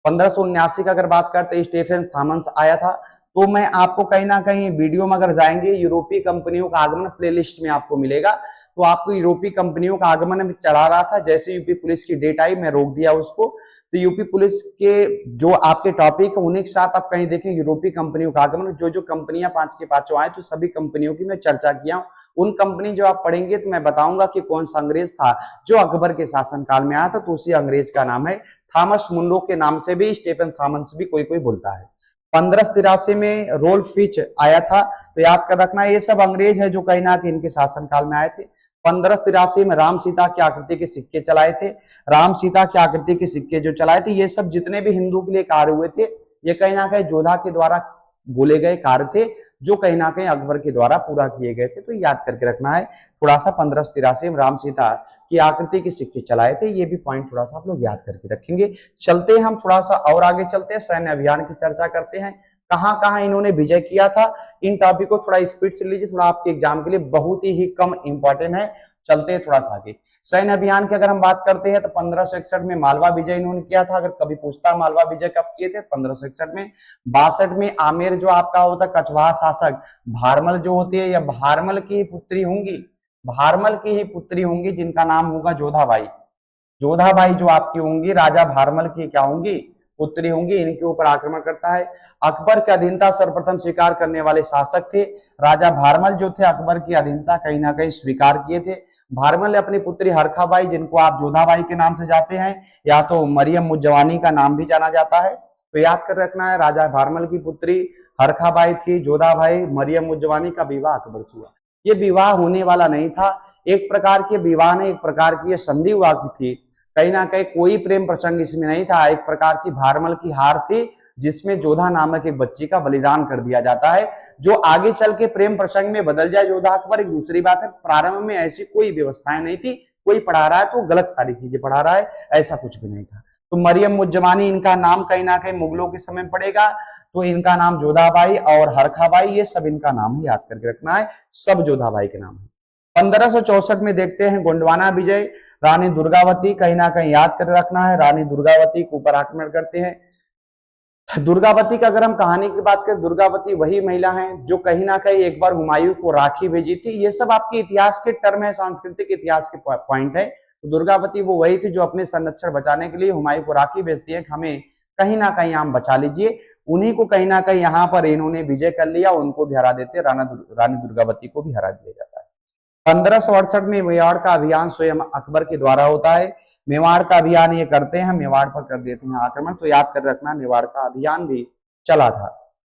1579 का अगर बात करते स्टीफन थॉमस आया था। तो मैं आपको कहीं ना कहीं वीडियो में अगर जाएंगे, यूरोपीय कंपनियों का आगमन प्लेलिस्ट में आपको मिलेगा। तो आपको यूरोपीय कंपनियों का आगमन में चला रहा था। जैसे यूपी पुलिस की डेट आई, मैं रोक दिया उसको। तो यूपी पुलिस के जो आपके टॉपिक है उन्हीं के साथ आप कहीं देखें यूरोपीय कंपनियों का आगमन, जो जो कंपनियां पांच के पांचों आए, तो सभी कंपनियों की मैं चर्चा किया हूं। उन कंपनी जो आप पढ़ेंगे तो मैं बताऊंगा कि कौन सा अंग्रेज था जो अकबर के शासनकाल में आया था। तो उसी अंग्रेज का नाम है थॉमस मुनरो के नाम से भी स्टीफन थॉमस भी कोई कोई बोलता है। 1583 में रोल्फ फिच आया था। तो याद कर रखना, ये सब अंग्रेज है जो कहीं ना कहीं इनके शासनकाल में आए थे। 1583 में राम सीता की आकृति के सिक्के चलाए थे। राम सीता की आकृति के सिक्के जो चलाए थे, ये सब जितने भी हिंदू के लिए कार्य हुए थे, ये कहीं ना कहीं जोधा के द्वारा बोले गए कार्य थे, जो कहीं ना कहीं अकबर के द्वारा पूरा किए गए थे। तो याद करके रखना है थोड़ा सा। 1583 में राम सीता की आकृति के सिक्के चलाए थे, ये भी पॉइंट थोड़ा सा आप लोग याद करके रखेंगे। चलते हैं हम थोड़ा सा और आगे चलते हैं, सैन्य अभियान की चर्चा करते हैं। कहां कहां इन्होंने विजय किया था, इन टॉपिक को थोड़ा स्पीड से लीजिए, थोड़ा आपके एग्जाम के लिए बहुत ही कम इंपॉर्टेंट है। चलते हैं थोड़ा सा आगे। सैन्य अभियान की अगर हम बात करते हैं तो 1561 में मालवा विजय इन्होंने किया था। अगर कभी पूछता मालवा विजय कब किए थे, 1561 में। 62 में आमेर जो आपका होता कछवाहा शासक भारमल जो होती है, या भारमल की ही पुत्री होंगी, भारमल की ही पुत्री होंगी, जिनका नाम होगा जोधाबाई। जोधाबाई जो आपकी होंगी राजा भारमल की क्या होंगी, पुत्री होंगी, इनके ऊपर आक्रमण करता है। अकबर के अधीनता सर्वप्रथम स्वीकार करने वाले शासक थे राजा भारमल जो थे, अकबर की अधीनता कहीं ना कहीं स्वीकार किए थे। भारमल ने अपनी पुत्री हरखाबाई, जिनको आप जोधाबाई के नाम से जाते हैं या तो मरियम मुज्जवानी का नाम भी जाना जाता है, तो याद कर रखना है, राजा भारमल की पुत्री हरखाबाई थी, जोधाबाई, मरियम मुज्जवानी का विवाह अकबर से हुआ। ये विवाह होने वाला नहीं था, एक प्रकार के विवाह ने, एक प्रकार की संधि हुआ की थी, कहीं ना कहीं कोई प्रेम प्रसंग इसमें नहीं था, एक प्रकार की भारमल की हार थी जिसमें जोधा नामक एक बच्ची का बलिदान कर दिया जाता है, जो आगे चल के प्रेम प्रसंग में बदल जाए जोधा अकबर एक दूसरी बात है। प्रारंभ में ऐसी कोई व्यवस्थाएं नहीं थी, कोई पढ़ा रहा है तो गलत सारी चीजें पढ़ा रहा है, ऐसा कुछ भी नहीं था। तो मरियम मुज्जमानी इनका नाम कहीं ना कहीं मुगलों के समय पड़ेगा, तो इनका नाम जोधाबाई और हरखाबाई ये सब इनका नाम है, याद करके रखना है, सब जोधाबाई के नाम है। 1564 में देखते हैं गोंडवाना विजय, रानी दुर्गावती कहीं ना कहीं याद कर रखना है, रानी दुर्गावती के ऊपर आक्रमण करते हैं। दुर्गावती का अगर हम कहानी की बात करें, दुर्गावती वही महिला है जो कहीं ना कहीं एक बार हुमायूं को राखी भेजी थी। ये सब आपके इतिहास के टर्म है, सांस्कृतिक इतिहास के पॉइंट है। तो दुर्गावती वो वही थी जो अपने संरक्षण बचाने के लिए हुमायूं को राखी भेजती है, हमें कहीं ना कहीं हम बचा लीजिए। उन्हीं को कहीं ना कहीं यहाँ पर इन्होंने विजय कर लिया, उनको भी हरा देते, रानी दुर्गावती को भी हरा दिया जाता है। 1568 में मेवाड़ का अभियान स्वयं अकबर के द्वारा होता है। मेवाड़ का अभियान ये करते हैं, मेवाड़ पर कर देते हैं आक्रमण, तो याद कर रखना मेवाड़ का अभियान भी चला था।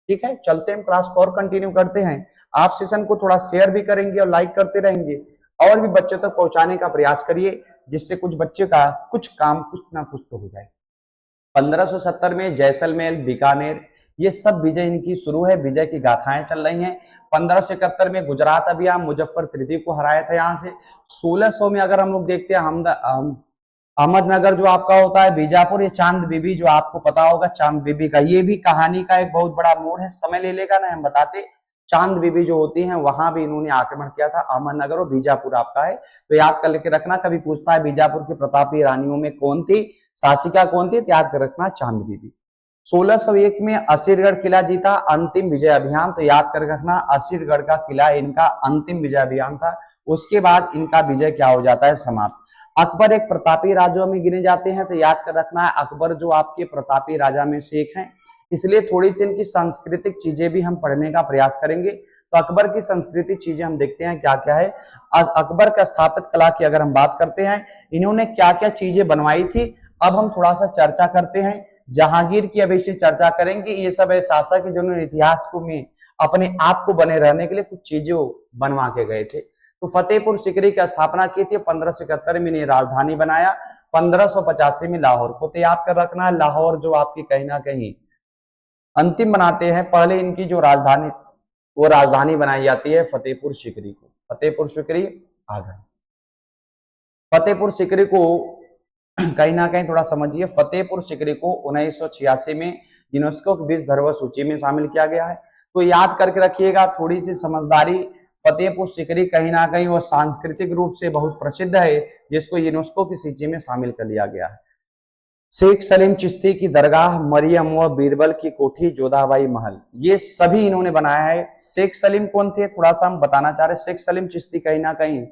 ठीक है, चलते हैं क्लास को और कंटिन्यू करते हैं। आप सेशन को थोड़ा शेयर भी करेंगे और लाइक करते रहेंगे, और भी बच्चों तक पहुंचाने का प्रयास करिए, जिससे कुछ बच्चे का कुछ काम कुछ ना कुछ तो हो जाए। 1570 में जैसलमेर, बीकानेर, ये सब विजय इनकी शुरू है, विजय की गाथाएं चल रही हैं। 1571 में गुजरात अभियान, मुजफ्फर तृतीय को हराया था यहाँ से। 1600 में अगर हम लोग देखते हैं अहमदनगर जो आपका होता है, बीजापुर, ये चांद बीबी जो आपको पता होगा, चांद बीबी का ये भी कहानी का एक बहुत बड़ा मोड़ है, समय ले लेगा ना हम बताते। चांद बीबी जो होती हैं वहां भी इन्होंने आक्रमण किया था, अहमदनगर और बीजापुर आपका है, तो याद कर लेके रखना। कभी पूछता है बीजापुर की प्रतापी रानियों में कौन थी, शासिका कौन थी, तो याद कर रखना चांद बीबी। 1601 में असीरगढ़ किला जीता, अंतिम विजय अभियान, तो याद कर रखना असीरगढ़ का किला इनका अंतिम विजय अभियान था। उसके बाद इनका विजय क्या हो जाता है, समाप्त। अकबर एक प्रतापी राजाओं में गिने जाते हैं, तो याद कर रखना है अकबर जो आपके प्रतापी राजा में से एक हैं, इसलिए थोड़ी सी इनकी सांस्कृतिक चीजें भी हम पढ़ने का प्रयास करेंगे। तो अकबर की सांस्कृतिक चीजें हम देखते हैं क्या क्या है। अकबर का स्थापित कला की अगर हम बात करते हैं, इन्होंने क्या क्या चीजें बनवाई थी, अब हम थोड़ा सा चर्चा करते हैं। जहांगीर की अभी से चर्चा करेंगे, ये सब ऐसे शासक है जिन्होंने इतिहास को में अपने आप को बने रहने के लिए कुछ चीजें बनवा के गए थे। तो फतेहपुर सीकरी की स्थापना की थी 1571 में, राजधानी बनाया। 1585 में लाहौर को, तो याद कर रखना है लाहौर जो आपकी कहीं ना कहीं अंतिम बनाते हैं, पहले इनकी जो राजधानी वो राजधानी बनाई जाती है फतेहपुर सीकरी को। फतेहपुर सीकरी आगरा, फतेहपुर सीकरी को कहीं ना कहीं थोड़ा समझिए। फतेहपुर सीकरी को 1986 में यूनेस्को की विश्व धरोहर सूची में शामिल किया गया है, तो याद करके रखिएगा, थोड़ी सी समझदारी। फतेहपुर सीकरी कहीं ना कहीं वो सांस्कृतिक रूप से बहुत प्रसिद्ध है, जिसको यूनेस्को की सूची में शामिल कर लिया गया है। शेख सलीम चिश्ती की दरगाह, मरियम व बीरबल की कोठी, जोधाबाई महल, ये सभी इन्होंने बनाया है। शेख सलीम कौन थे, थोड़ा सा हम बताना चाह रहे हैं। शेख सलीम चिश्ती कहीं ना कहीं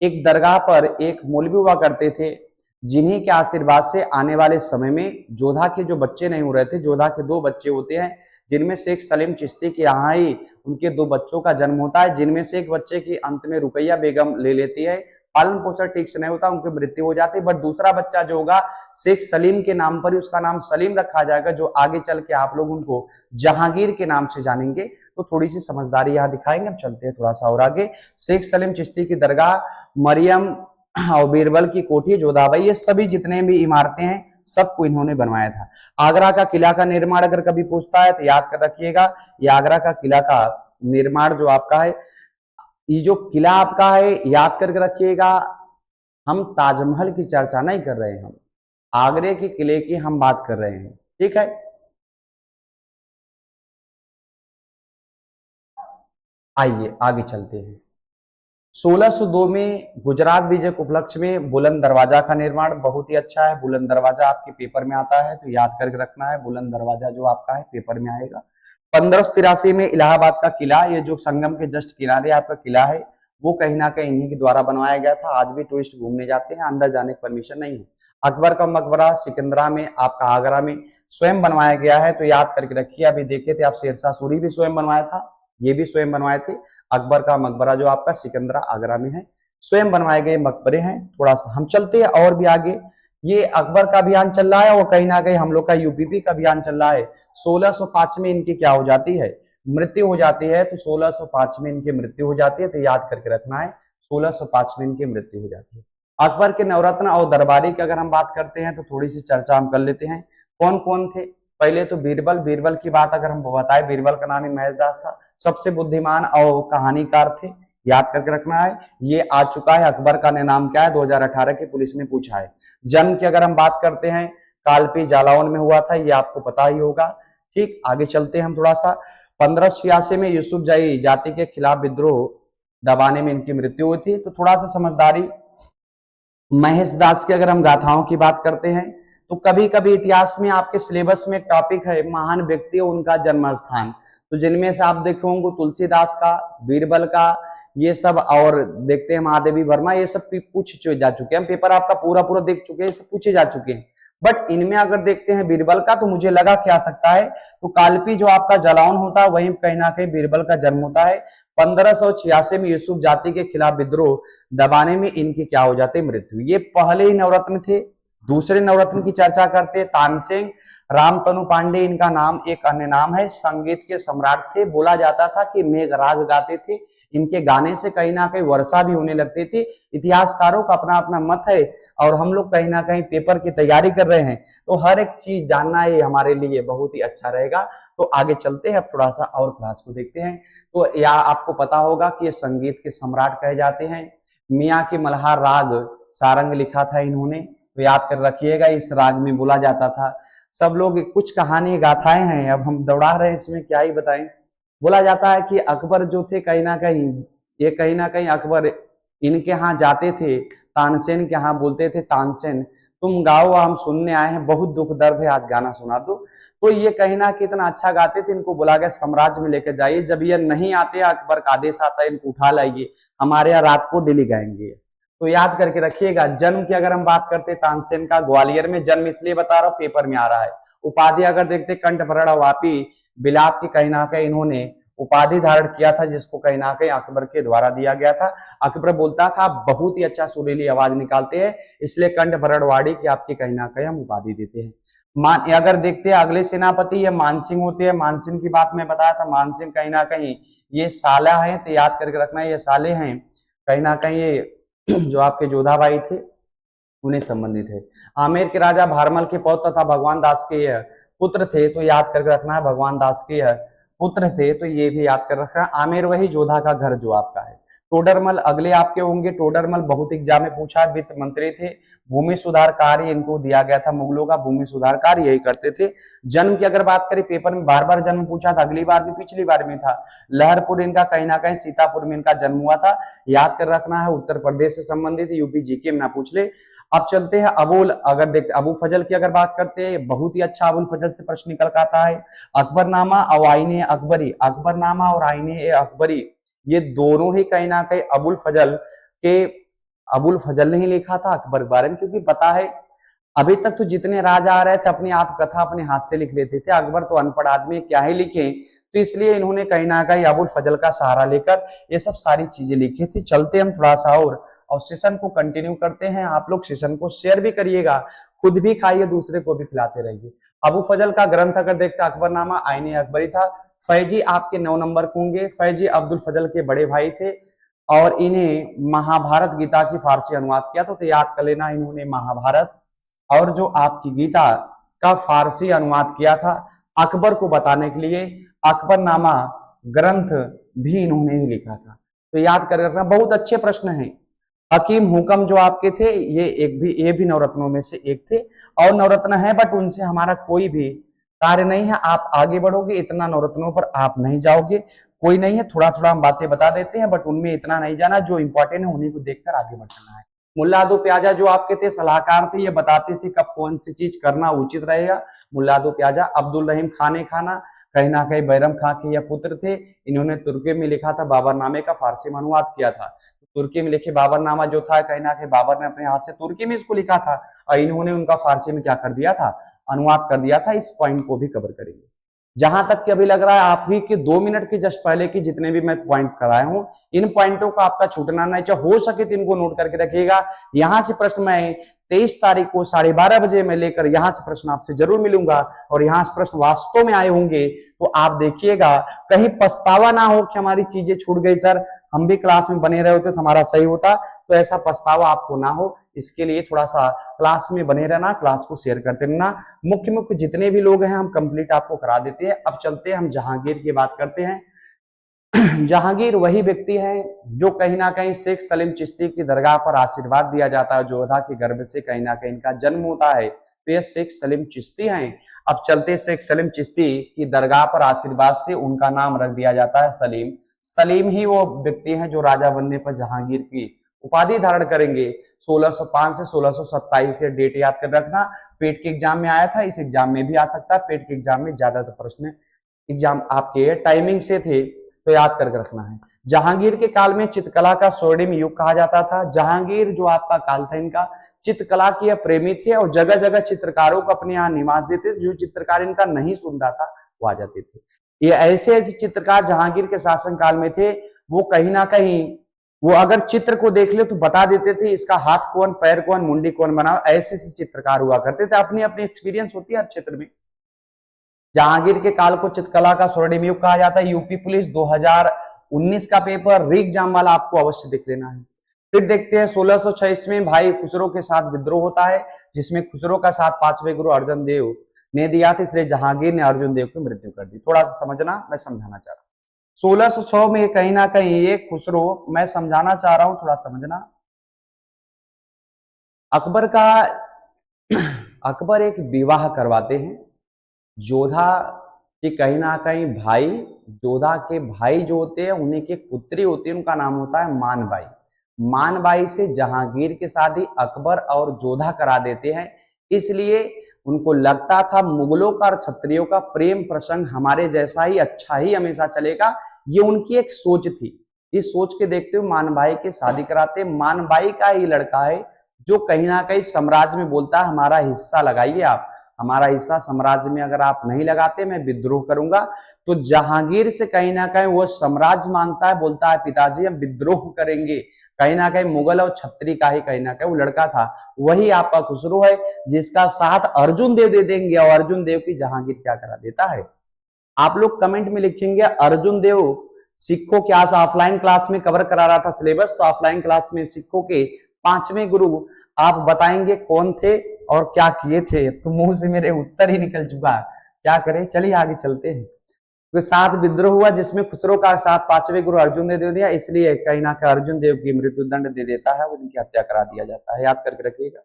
एक दरगाह पर एक मौलवी हुआ करते थे, जिन्हीं के आशीर्वाद से आने वाले समय में जोधा के जो बच्चे नहीं हो रहे थे, जोधा के 2 बच्चे होते हैं, जिनमें शेख सलीम चिश्ती के यहाँ ही उनके 2 बच्चों का जन्म होता है, जिनमें से एक बच्चे की अंत में रुकैया बेगम ले लेती है, पालन पोषण ठीक से नहीं होता, उनकी मृत्यु हो जाती है। बट दूसरा बच्चा जो होगा शेख सलीम के नाम पर ही उसका नाम सलीम रखा जाएगा, जो आगे चल के आप लोग उनको जहांगीर के नाम से जानेंगे। तो थोड़ी सी समझदारी यहाँ दिखाएंगे। हम चलते हैं थोड़ा सा और आगे। शेख सलीम चिश्ती की दरगाह, मरियम और बीरबल की कोठी, जोधाबाई, ये सभी जितने भी इमारतें हैं सबको इन्होंने बनवाया था। आगरा का किला का निर्माण अगर कभी पूछता है तो याद कर रखिएगा, ये आगरा का किला का निर्माण जो आपका है, ये जो किला आपका है याद करके रखिएगा, हम ताजमहल की चर्चा नहीं कर रहे हैं, हम आगरे के किले की हम बात कर रहे हैं। ठीक है, आइए आगे चलते हैं। 1602 में गुजरात विजय के उपलक्ष्य में बुलंद दरवाजा का निर्माण बहुत ही अच्छा है। बुलंद दरवाजा आपके पेपर में आता है तो याद करके रखना है, बुलंद दरवाजा जो आपका है पेपर में आएगा। 1583 में इलाहाबाद का किला, ये जो संगम के जस्ट किनारे आपका किला है, वो कहीं ना कहीं इन्हीं के द्वारा बनवाया गया था। आज भी टूरिस्ट घूमने जाते हैं, अंदर जाने की परमिशन नहीं है। अकबर का मकबरा सिकंदरा में, आपका आगरा में स्वयं बनवाया गया है, तो याद करके रखिए। अभी देखे थे आप शेरशाह सूरी भी स्वयं बनवाया था, ये भी स्वयं बनवाए थे। अकबर का मकबरा जो आपका सिकंदरा आगरा में है, स्वयं बनवाए गए मकबरे हैं। थोड़ा सा हम चलते हैं और भी आगे। ये अकबर का अभियान चल रहा है और कहीं ना कहीं हम लोग का यूपीपी का अभियान चल रहा है। 1605 में इनकी क्या हो जाती है, मृत्यु हो जाती है। तो 1605 में इनकी मृत्यु हो जाती है, तो याद करके रखना है 1605 में इनकी मृत्यु हो जाती है। अकबर के नवरत्न और दरबारी की अगर हम बात करते हैं तो थोड़ी सी चर्चा हम कर लेते हैं। कौन कौन थे? पहले तो बीरबल। बीरबल की बात अगर हम बताएं, बीरबल का नाम ही महेशदास था, सबसे बुद्धिमान और कहानीकार थे, याद करके रखना है। ये आ चुका है। अकबर का नाम क्या है, 2018 की पुलिस ने पूछा है। जन्म की अगर हम बात करते हैं, कालपी जालौन में हुआ था, ये आपको पता ही होगा। ठीक, आगे चलते हैं हम थोड़ा सा। 1586 में यूसुफजई जाति के खिलाफ विद्रोह दबाने में इनकी मृत्यु हुई थी। तो थोड़ा सा समझदारी। महेशदास की अगर हम गाथाओं की बात करते हैं तो कभी कभी इतिहास में आपके सिलेबस में टॉपिक है महान व्यक्ति उनका जन्म स्थान, तो जिनमें से आप देखे होंगे तुलसीदास का, बीरबल का, ये सब, और देखते हैं महादेवी वर्मा, ये सब पूछ जा चुके हैं। पेपर आपका पूरा पूरा देख चुके हैं, सब पूछे जा चुके हैं। बट इनमें अगर देखते हैं बीरबल का, तो मुझे लगा क्या आ सकता है, तो कालपी जो आपका जलावन होता है वहीं कहीं ना कहीं बीरबल का जन्म होता है। 1586 में यूसुफ जाति के खिलाफ विद्रोह दबाने में इनकी क्या हो जाती है, मृत्यु। ये पहले ही नवरत्न थे। दूसरे नवरत्न की चर्चा करते, तानसेन रामतनु पांडे इनका नाम, एक अन्य नाम है। संगीत के सम्राट थे, बोला जाता था कि मेघराग गाते थे। इनके गाने से कहीं ना कहीं वर्षा भी होने लगती थी। इतिहासकारों का अपना अपना मत है और हम लोग कहीं ना कहीं पेपर की तैयारी कर रहे हैं, तो हर एक चीज जानना ये हमारे लिए बहुत ही अच्छा रहेगा। तो आगे चलते हैं, अब थोड़ा सा और क्लास को देखते हैं। तो या आपको पता होगा कि ये संगीत के सम्राट कहे जाते हैं। मियाँ के मल्हार राग सारंग लिखा था इन्होंने, तो याद कर रखिएगा, इस राग में बोला जाता था। सब लोग कुछ कहानी गाथाएं हैं, अब हम दौड़ा रहे हैं, इसमें क्या ही बताएं। बोला जाता है कि अकबर जो थे कहीं ना कहीं अकबर इनके यहाँ जाते थे, तानसेन के यहाँ बोलते थे, तानसेन तुम गाओ, हम सुनने आए हैं, बहुत दुख दर्द है, आज गाना सुना दो। तो ये कहीं ना कितना अच्छा गाते थे, इनको बुला गया साम्राज्य में लेकर जाइए। जब ये नहीं आते, अकबर का आदेश आता है इनको उठा लाइए, हमारे यहाँ रात को डेली गाएंगे। तो याद करके रखिएगा। जन्म की अगर हम बात करते, तानसेन का ग्वालियर में जन्म, इसलिए बता रहा हूँ पेपर में आ रहा है। उपाधि अगर देखते, कंठभरण वापी बिलाप की कहीं ना कहीं इन्होंने उपाधि धारण किया था, जिसको कहीं ना कहीं अकबर के द्वारा दिया गया था। अकबर बोलता था आप बहुत ही अच्छा सुरीली आवाज निकालते हैं, इसलिए कंठभरणवाड़ी की आपकी कहीं ना कहीं हम उपाधि देते हैं। अगर देखते हैं अगले सेनापति ये मानसिंह होते हैं। मानसिंह की बात मैं बताया था, मानसिंह कहीं ना कहीं ये साला है, तो याद करके रखना ये साले हैं, कहीं ना कहीं ये जो आपके जोधाबाई थे उन्हें संबंधित है। आमेर के राजा भारमल के पौत्र तथा भगवान दास के पुत्र थे, तो याद करके रखना है भगवान दास के पुत्र थे, तो ये भी याद कर रखना। आमेर वही जोधा का घर जो आपका है। टोडरमल अगले आपके होंगे। टोडरमल बहुत एग्जाम में पूछा, वित्त मंत्री थे। भूमि सुधार कार्य इनको दिया गया था, मुगलों का भूमि सुधार कार्य यही करते थे। जन्म की अगर बात करें, पेपर में बार बार जन्म पूछा था, अगली बार भी पिछली बार में था। लहरपुर इनका कहीं ना कहीं सीतापुर में इनका जन्म हुआ था, याद कर रखना है। उत्तर प्रदेश से संबंधित, यूपी जीके में ना पूछ ले। अब चलते हैं अबुल, अगर देखते अबू फजल की अगर बात करते हैं, बहुत ही अच्छा अबुल फजल से प्रश्न निकल का आता है। अकबरनामा और आईने अकबरी, अकबरनामा और आईने अकबरी ये दोनों ही कहीं ना कहीं अबुल फजल ने ही लिखा था अकबर के बारे में, क्योंकि पता है अभी तक तो जितने राजा आ रहे थे अपनी आत्मकथा अपने हाथ से लिख लेते थे। अकबर तो अनपढ़ आदमी, क्या ही लिखे, तो इसलिए इन्होंने कहीं ना कहीं अबुल फजल का सहारा लेकर ये सब सारी चीजें लिखी थी। चलते हम थोड़ा सा और सेशन को कंटिन्यू करते हैं। आप लोग सेशन को शेयर भी करिएगा, खुद भी खाइए, दूसरे को भी खिलाते रहिए। अबू फजल का ग्रंथ अगर देखते, अकबरनामा आईने अकबरी था। फैजी आपके 9 नंबर को होंगे। फैजी अब्दुल फजल के बड़े भाई थे और इन्हें महाभारत गीता की फारसी अनुवाद किया, तो याद कर लेना, इन्होंने महाभारत और जो आपकी गीता का फारसी अनुवाद किया था अकबर को बताने के लिए। अकबरनामा ग्रंथ भी इन्होंने ही लिखा था, तो याद कर रखना। बहुत अच्छे प्रश्न हैं। हकीम हुकम जो आपके थे, ये भी नवरत्नों में से एक थे, और नवरत्न है, बट उनसे हमारा कोई भी कार्य नहीं है, आप आगे बढ़ोगे, इतना नवरत्नों पर आप नहीं जाओगे, कोई नहीं है, थोड़ा थोड़ा हम बातें बता देते हैं, बट उनमें इतना नहीं जाना, जो इंपॉर्टेंट है उन्हीं को देखकर आगे बढ़ चलना है। मुल्ला दो प्याजा जो आपके थे सलाहकार थे, ये बताते थे कब कौन सी चीज करना उचित रहेगा। मुल्ला दो प्याजा। अब्दुल रहीम खाने खाना, कहीं ना कहीं बैरम खां के ये पुत्र थे, इन्होंने तुर्की में लिखा था बाबरनामे का फारसी में अनुवाद किया था। तुर्की में लिखे बाबरनामा जो था, कहीं ना कहीं बाबर ने अपने हाथ से तुर्की में इसको लिखा था और इन्होंने उनका फारसी में क्या कर दिया था, अनुवाद कर दिया था। इस पॉइंट को भी कवर करेंगे। जहां तक कि अभी लग रहा है आप भी कि 2 मिनट के जस्ट पहले की जितने भी मैं पॉइंट कराया हूं, इन पॉइंटों का आपका छूटना नहीं चाहिए, हो सके तो इनको नोट करके रखिएगा। यहां से प्रश्न मैं 23 तारीख को 12:30 बजे मैं लेकर यहां से प्रश्न आपसे जरूर मिलूंगा, और यहां से प्रश्न वास्तव में आए होंगे तो आप देखिएगा, कहीं पछतावा ना हो कि हमारी चीजें छूट गई सर, हम भी क्लास में बने रहे होते तो हमारा सही होता, तो ऐसा पछतावा आपको ना हो, इसके लिए थोड़ा सा क्लास में बने रहना, क्लास को शेयर करते रहना। मुख्य मुख्य जितने भी लोग हैं हम कंप्लीट आपको करा देते हैं। अब चलते हैं, हम जहांगीर की बात करते हैं। जहांगीर वही व्यक्ति है जो कहीं ना कहीं शेख सलीम चिश्ती की दरगाह पर आशीर्वाद दिया जाता है, जोधा के गर्भ से कहीं ना कहीं इनका जन्म होता है, तो ये शेख सलीम चिश्ती हैं। अब चलते शेख सलीम चिश्ती की दरगाह पर आशीर्वाद से उनका नाम रख दिया जाता है सलीम। सलीम ही वो व्यक्ति हैं जो राजा बनने पर जहांगीर की उपाधि धारण करेंगे। 1605 से 1627 से डेट याद कर रखना। पेट के एग्जाम में आया था, इस एग्जाम में भी आ सकता है। पेट के एग्जाम में ज्यादातर प्रश्न एग्जाम आपके टाइमिंग से थे, तो याद करके रखना है। जहांगीर के काल में चित्रकला का स्वर्णिम युग कहा जाता था। जहांगीर जो आपका काल था इनका, चित्रकला के प्रेमी थे और जगह जगह चित्रकारों को अपने यहाँ निवास देते थे। जो चित्रकार इनका नहीं सुनता था वो आ जाते थे। ये ऐसे ऐसे चित्रकार जहांगीर के शासन काल में थे, वो कहीं ना कहीं वो अगर चित्र को देख ले तो बता देते थे इसका हाथ कौन, पैर कौन, मुंडी कौन बना। ऐसे ऐसे चित्रकार हुआ करते थे, अपनी अपनी एक्सपीरियंस होती है हर क्षेत्र में। जहांगीर के काल को चित्रकला का स्वर्णिम युग कहा जाता है। यूपी पुलिस 2019 का पेपर री एग्जाम वाला आपको अवश्य देख लेना है। फिर देखते हैं 1606 में भाई खुसरो के साथ विद्रोह होता है, जिसमें खुसरो का साथ 5वें गुरु अर्जन देव ने दिया था, इसलिए जहांगीर ने अर्जुन देव की मृत्यु कर दी। थोड़ा सा समझना, मैं समझाना चाह रहा हूँ। 1606 में कहीं ना कहीं ये खुसरो, मैं समझाना चाह रहा हूं, थोड़ा समझना। अकबर का अकबर एक विवाह करवाते हैं जोधा के कहीं ना कहीं भाई, जोधा के भाई जो होते हैं उन्हीं की पुत्री होती है, उनका नाम होता है मानबाई। मानबाई से जहांगीर की शादी अकबर और जोधा करा देते हैं। इसलिए उनको लगता था मुगलों का और क्षत्रियों का प्रेम प्रसंग हमारे जैसा ही अच्छा ही हमेशा चलेगा, ये उनकी एक सोच थी। इस सोच के देखते हुए मानबाई की शादी कराते। मानबाई का ही लड़का है जो कहीं ना कहीं साम्राज्य में बोलता है हमारा हिस्सा लगाइए आप, हमारा हिस्सा साम्राज्य में अगर आप नहीं लगाते मैं विद्रोह करूंगा। तो जहांगीर से कहीं ना कहीं वो साम्राज्य मांगता है, बोलता है पिताजी हम विद्रोह करेंगे। कहीं ना कहीं मुगल और छत्री का ही कहीं ना कहीं वो लड़का था। वही आपका खुसरो है जिसका साथ अर्जुन देव दे देंगे, और अर्जुन देव की जहांगीर क्या करा देता है। आप लोग कमेंट में लिखेंगे अर्जुन देव सिखों के आज ऑफलाइन क्लास में कवर करा रहा था सिलेबस, तो ऑफलाइन क्लास में सिखों के 5वें गुरु आप बताएंगे कौन थे और क्या किए थे। तो मुंह से मेरे उत्तर ही निकल चुका, क्या करें। चलिए आगे चलते हैं। तो साथ विद्रोह हुआ जिसमें खुसरो का साथ 5वें गुरु अर्जुन देव दे दिया, इसलिए कहीं ना कहीं अर्जुन देव की मृत्यु दंड दे देता है, उनकी हत्या करा दिया जाता है। याद करके रखिएगा।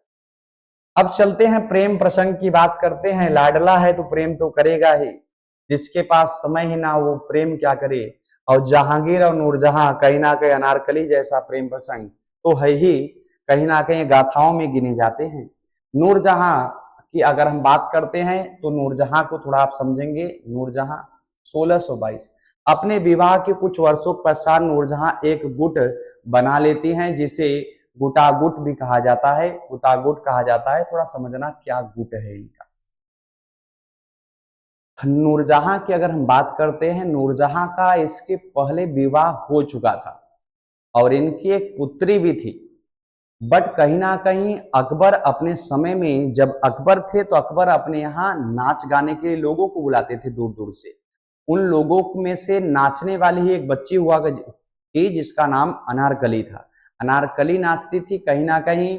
अब चलते हैं प्रेम प्रसंग की बात करते हैं। लाडला है तो प्रेम तो करेगा ही, जिसके पास समय ही ना वो प्रेम क्या करे। और जहांगीर और नूरजहां कहीं ना कहीं अनारकली जैसा प्रेम प्रसंग तो है ही, कहीं ना कहीं गाथाओं में गिने जाते हैं। नूरजहां की अगर हम बात करते हैं तो नूरजहां को थोड़ा आप समझेंगे। नूरजहां 1622 अपने विवाह के कुछ वर्षों पश्चात नूरजहां एक गुट बना लेती हैं, जिसे गुटागुट भी कहा जाता है, गुटागुट कहा जाता है। थोड़ा समझना क्या गुट है इनका। नूरजहां की अगर हम बात करते हैं, नूरजहां का इसके पहले विवाह हो चुका था और इनकी एक पुत्री भी थी। बट कहीं ना कहीं अकबर अपने समय में जब अकबर थे तो अकबर अपने यहाँ नाच गाने के लिए लोगों को बुलाते थे दूर दूर से। उन लोगों में से नाचने वाली ही एक बच्ची हुआ थी जिसका नाम अनारकली था। अनारकली नाचती थी। कहीं ना कहीं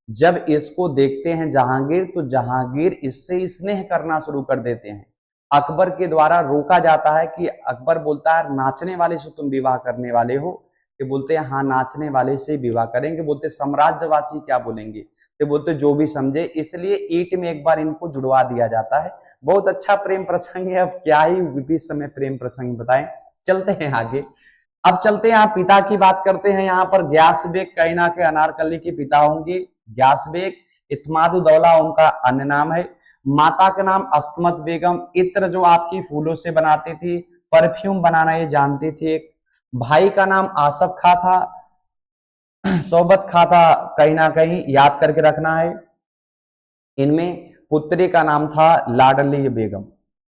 जब इसको देखते हैं जहांगीर तो जहांगीर इससे स्नेह करना शुरू कर देते हैं। अकबर के द्वारा रोका जाता है कि अकबर बोलता है नाचने वाले से तुम विवाह करने वाले हो। ये बोलते हैं हाँ नाचने वाले से विवाह करेंगे। बोलते साम्राज्यवासी क्या बोलेंगे, तो बोलते जो भी समझे। इसलिए ईंट में एक बार इनको जुड़वा दिया जाता है। बहुत अच्छा प्रेम प्रसंग है। अब क्या ही इस समय प्रेम प्रसंग बताएं, चलते हैं आगे। अब चलते हैं, यहाँ पिता की बात करते हैं। यहाँ पर ग्यास बेग कैना के अनारकली के पिता होंगे ग्यास बेग। इत्मादुद्दौला उनका अन्य नाम है। माता का नाम अस्तमत बेगम। इत्र जो आपकी फूलों से बनाती थी, परफ्यूम बनाना ये जानती थी। भाई का नाम आसफ खां था, सोबत खां था, कहीं ना कहीं याद करके रखना है। इनमें पुत्री का नाम था लाडली बेगम।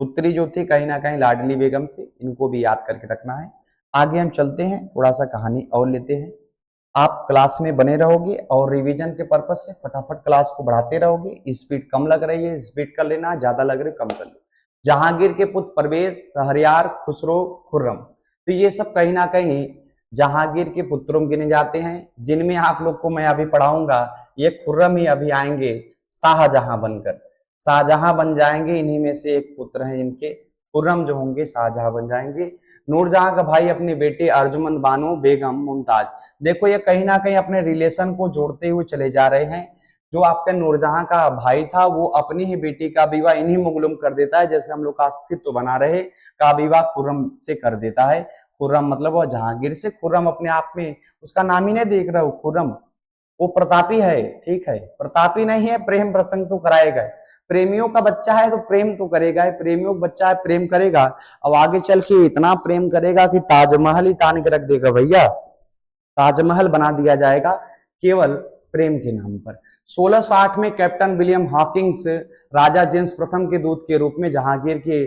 पुत्री जो थी कहीं ना कहीं लाडली बेगम थी, इनको भी याद करके रखना है। आगे हम चलते हैं, थोड़ा सा कहानी और लेते हैं। आप क्लास में बने रहोगे और रिवीजन के पर्पज से फटाफट क्लास को बढ़ाते रहोगे। स्पीड कम लग रही है, स्पीड कर लेना, ज्यादा लग रही है कम कर लो। जहांगीर के पुत्र परवेज, शहरयार, खुसरो, खुर्रम, तो ये सब कहीं ना कहीं जहांगीर के पुत्रों गिने जाते हैं। जिनमें आप लोग को मैं अभी पढ़ाऊंगा, ये खुर्रम ही अभी आएंगे शाहजहां बनकर, शाहजहां बन जाएंगे। इन्हीं में से एक पुत्र हैं इनके, खुर्रम जो होंगे शाहजहां बन जाएंगे। नूरजहां का भाई अपनी बेटी अर्जुमंद बानो बेगम मुमताज। देखो ये कहीं ना कहीं अपने रिलेशन को जोड़ते हुए चले जा रहे हैं। जो आपका नूरजहां का भाई था वो अपनी ही बेटी का विवाह इन्हीं मुगलुम कर देता है, जैसे हम लोग का अस्तित्व बना रहे, का विवाह खुर्रम से कर देता है। खुर्रम मतलब वो जहांगीर से, खुर्रम अपने आप में उसका नाम ही नहीं देख रहे हो, खुर्रम वो प्रतापी है, ठीक है, प्रतापी नहीं है, प्रेम प्रसंग तो कराएगा। प्रेमियों का बच्चा है तो प्रेम तो करेगा, प्रेमियों का बच्चा है प्रेम करेगा। अब आगे चल के इतना प्रेम करेगा कि ताजमहल ही तान के रख देगा भैया, ताजमहल बना दिया जाएगा केवल प्रेम के नाम पर। 1660 में कैप्टन विलियम हॉकिंग्स राजा जेम्स प्रथम के दूत के रूप में जहांगीर के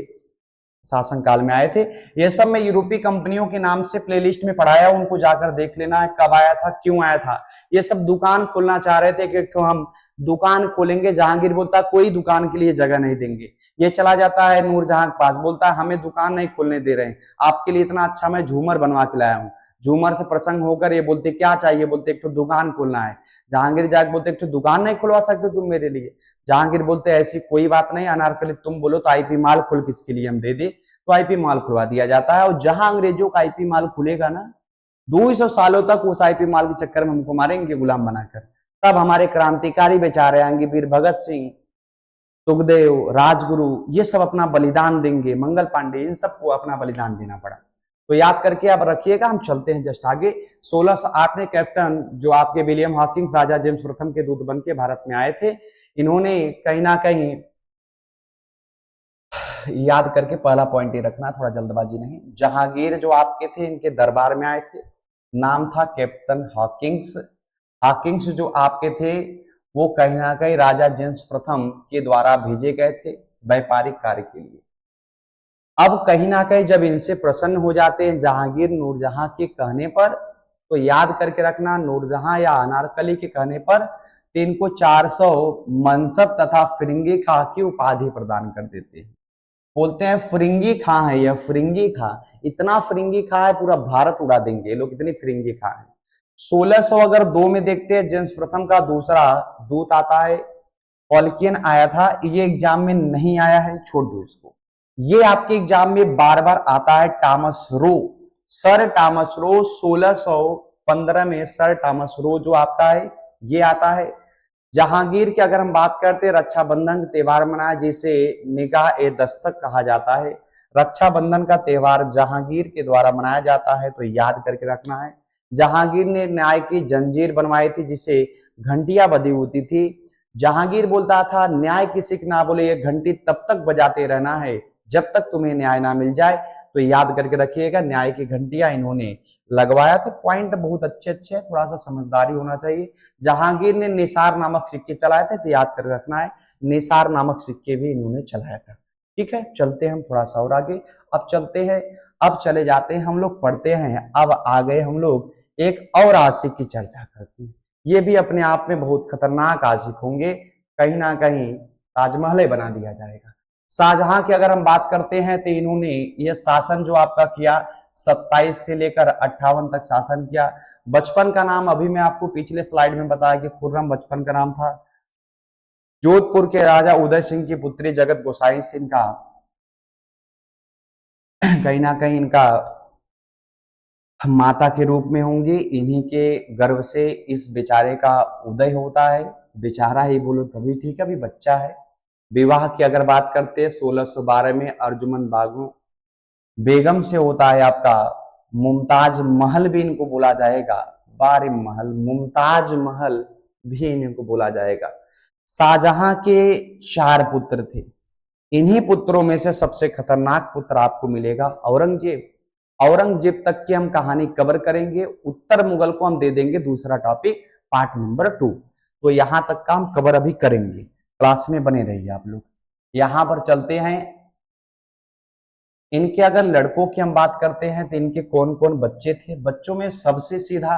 शासनकाल में आए थे। ये सब मैं यूरोपीय कंपनियों के नाम से प्लेलिस्ट में पढ़ाया, उनको जाकर देख लेना है कब आया था, क्यों आया था। ये सब दुकान खोलना चाह रहे थे कि तो हम दुकान खोलेंगे। जहांगीर बोलता कोई दुकान के लिए जगह नहीं देंगे। ये चला जाता है नूरजहां के पास, बोलता है हमें दुकान नहीं खोलने दे रहे हैं, आपके लिए इतना अच्छा मैं झूमर बनवा के लाया हूँ। झूमर से प्रसंग होकर ये बोलते क्या चाहिए, बोलते एक तो दुकान खोलना है। जहांगीर जाके बोलते एक तो दुकान नहीं खुलवा सकते तुम मेरे लिए। जहांगीर बोलते ऐसी कोई बात नहीं, अनारकली तुम बोलो तो आईपी माल खुल किसके लिए हम दे दे, तो आईपी माल खुलवा दिया जाता है। और जहां अंग्रेजों का आईपी माल खुलेगा ना, 200 सालों तक उस आईपी माल के चक्कर में हमको मारेंगे गुलाम बनाकर। तब हमारे क्रांतिकारी बेचारे आएंगे, वीर भगत सिंह, सुखदेव, राजगुरु, ये सब अपना बलिदान देंगे, मंगल पांडे, इन सबको अपना बलिदान देना पड़ा। तो याद करके आप रखिएगा। हम चलते हैं जस्ट आगे। 1608 में कैप्टन जो आपके विलियम हॉकिंग्स राजा जेम्स प्रथम के दूत बन के भारत में आए थे, इन्होंने कहीं ना कहीं याद करके पहला पॉइंट ये रखना, थोड़ा जल्दबाजी नहीं। जहांगीर जो आपके थे इनके दरबार में आए थे, नाम था कैप्टन हॉकिंग्स। हॉकिंग्स जो आपके थे वो कहीं ना कहीं राजा जेम्स प्रथम के द्वारा भेजे गए थे व्यापारिक कार्य के लिए। अब कहीं ना कहीं जब इनसे प्रसन्न हो जाते हैं जहांगीर नूरजहां के कहने पर, तो याद करके रखना, नूरजहां या अनारकली के कहने पर तो इनको 400 मनसब तथा फिरंगी खां की उपाधि प्रदान कर देते हैं। बोलते हैं फिरंगी खां है यह, फिरंगी खां, इतना फिरंगी खां है पूरा भारत उड़ा देंगे ये लोग, इतनी फिरंगी खां है। 1600 अगर 2 में देखते हैं, जेम्स प्रथम का दूसरा दूत आता है, पॉलकियन आया था, ये एग्जाम में नहीं आया है, छोड़ दो इसको। ये आपके एग्जाम में बार बार आता है, Thomas Roe, sir Thomas Roe. 1615 में सर टॉमस रो जो आता है ये आता है। जहांगीर की अगर हम बात करते हैं, रक्षाबंधन त्योहार मनाया जिसे निगाह ए दस्तक कहा जाता है। रक्षाबंधन का त्योहार जहांगीर के द्वारा मनाया जाता है, तो याद करके रखना है। जहांगीर ने न्याय की जंजीर बनवाई थी जिसे घंटियां बधी होती थी। जहांगीर बोलता था न्याय किसी की ना बोले, ये घंटी तब तक बजाते रहना है जब तक तुम्हें न्याय ना मिल जाए। तो याद करके रखिएगा, न्याय की घंटियां इन्होंने लगवाया था। पॉइंट बहुत अच्छे अच्छे है, थोड़ा सा समझदारी होना चाहिए। जहांगीर ने निसार नामक सिक्के चलाए थे, तो याद कर रखना है, निसार नामक सिक्के भी इन्होंने चलाया था। ठीक है, चलते हैं हम थोड़ा सा और आगे। अब चलते हैं, अब चले जाते हैं हम लोग, पढ़ते हैं। अब आ गए हम लोग एक और आशिक की चर्चा करते हैं। ये भी अपने आप में बहुत खतरनाक आशिक होंगे, कहीं ना कहीं ताजमहल बना दिया जाएगा। शाहजहां की अगर हम बात करते हैं तो इन्होंने ये शासन जो आपका किया 27 से लेकर 58 तक शासन किया। बचपन का नाम अभी मैं आपको पिछले स्लाइड में बताया कि खुर्रम बचपन का नाम था। जोधपुर के राजा उदय सिंह की पुत्री जगत गोसाई सिंह का कहीं ना कहीं इनका माता के रूप में होंगी। इन्हीं के गर्भ से इस बेचारे का उदय होता है। बेचारा ही बोलो तभी ठीक है, अभी बच्चा है। विवाह की अगर बात करते हैं 1612 में अर्जुमंद बागो बेगम से होता है आपका मुमताज महल भी इनको बोला जाएगा, बारी महल, मुमताज महल भी इनको बोला जाएगा। शाहजहां के 4 पुत्र थे, इन्हीं पुत्रों में से सबसे खतरनाक पुत्र आपको मिलेगा औरंगजेब। औरंगजेब तक की हम कहानी कवर करेंगे, उत्तर मुगल को हम दे देंगे दूसरा टॉपिक पार्ट नंबर 2। तो यहां तक का हम कवर अभी करेंगे, क्लास में बने रहिए आप लोग। यहां पर चलते हैं, इनके अगर लड़कों की हम बात करते हैं तो इनके कौन कौन बच्चे थे। बच्चों में सबसे सीधा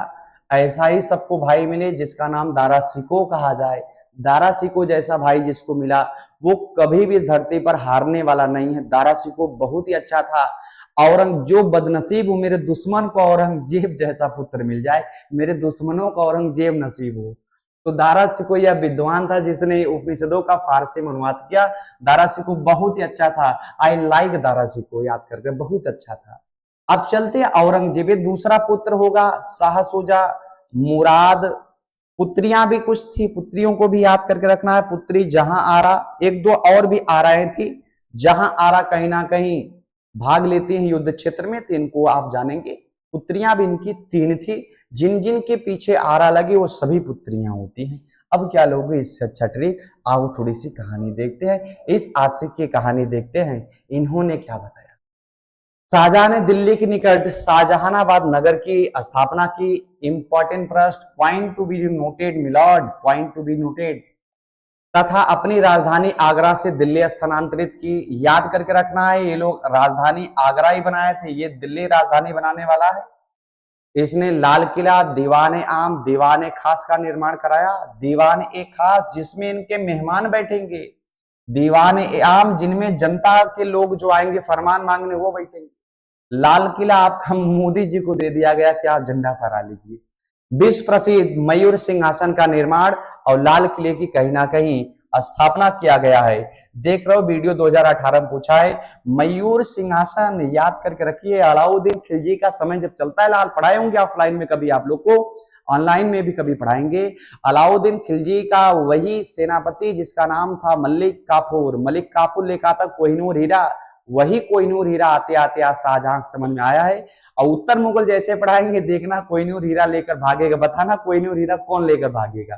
ऐसा ही सबको भाई मिले जिसका नाम दारा शिकोह कहा जाए। दारा शिकोह जैसा भाई जिसको मिला वो कभी भी इस धरती पर हारने वाला नहीं है। दारा शिकोह बहुत ही अच्छा था। जो बदनसीब हूं, मेरे दुश्मन को औरंगजेब जैसा पुत्र मिल जाए, मेरे दुश्मनों को औरंगजेब नसीब हो। तो दारा शिकोह यह विद्वान था जिसने उपनिषदों का फारसी में अनुवाद किया। दारा शिकोह बहुत ही अच्छा था। आई लाइक दारा शिकोह, याद करके बहुत अच्छा था। अब चलते हैं औरंगजेब। दूसरा पुत्र होगा शाह शुजा, मुराद। पुत्रियां भी कुछ थी, पुत्रियों को भी याद करके रखना है। पुत्री जहां आरा, 1-2 और भी आराएं थी। जहां आरा कहीं ना कहीं भाग लेती हैं युद्ध क्षेत्र में, तो इनको आप जानेंगे। पुत्रियां भी इनकी 3 थी। जिन जिन के पीछे आरा लगी वो सभी पुत्रियां होती हैं। अब क्या लोगे इससे अच्छा ट्रिक, आओ थोड़ी सी कहानी देखते हैं। इस आशिक की कहानी देखते हैं, इन्होंने क्या बताया। शाहजहां ने दिल्ली के निकट शाहजहानाबाद नगर की स्थापना की। इंपॉर्टेंट प्रश्न, point to be noted milord, point to be noted. तथा अपनी राजधानी आगरा से दिल्ली स्थानांतरित की। याद करके रखना है, ये लोग राजधानी आगरा ही बनाए थे, ये दिल्ली राजधानी बनाने वाला है। इसने लाल किला, दीवान आम, दीवान खास का निर्माण कराया। दीवान ए खास जिसमें इनके मेहमान बैठेंगे, दीवान आम जिनमें जनता के लोग जो आएंगे फरमान मांगने वो बैठेंगे। लाल किला आपका मोदी जी को दे दिया गया कि आप झंडा फहरा लीजिए। विश्व प्रसिद्ध मयूर सिंहासन का निर्माण और लाल किले की कहीं ना कहीं स्थापना किया गया है। देख रहे हो वीडियो 2018 में पूछा है। मयूर सिंहासन याद करके रखिए। अलाउद्दीन खिलजी का समय जब चलता है, लाल पढ़ाए होंगे ऑफलाइन में कभी, आप लोग को ऑनलाइन में भी कभी पढ़ाएंगे। अलाउद्दीन खिलजी का वही सेनापति जिसका नाम था मलिक काफूर। मलिक काफूर लेकर आता कोहिनूर हीरा, वही कोहिनूर हीरा आते आते आज शाहजहां समझ में आया है। और उत्तर मुगल जैसे पढ़ाएंगे, देखना कोहिनूर हीरा लेकर भागेगा, बताना कोहिनूर हीरा कौन लेकर भागेगा।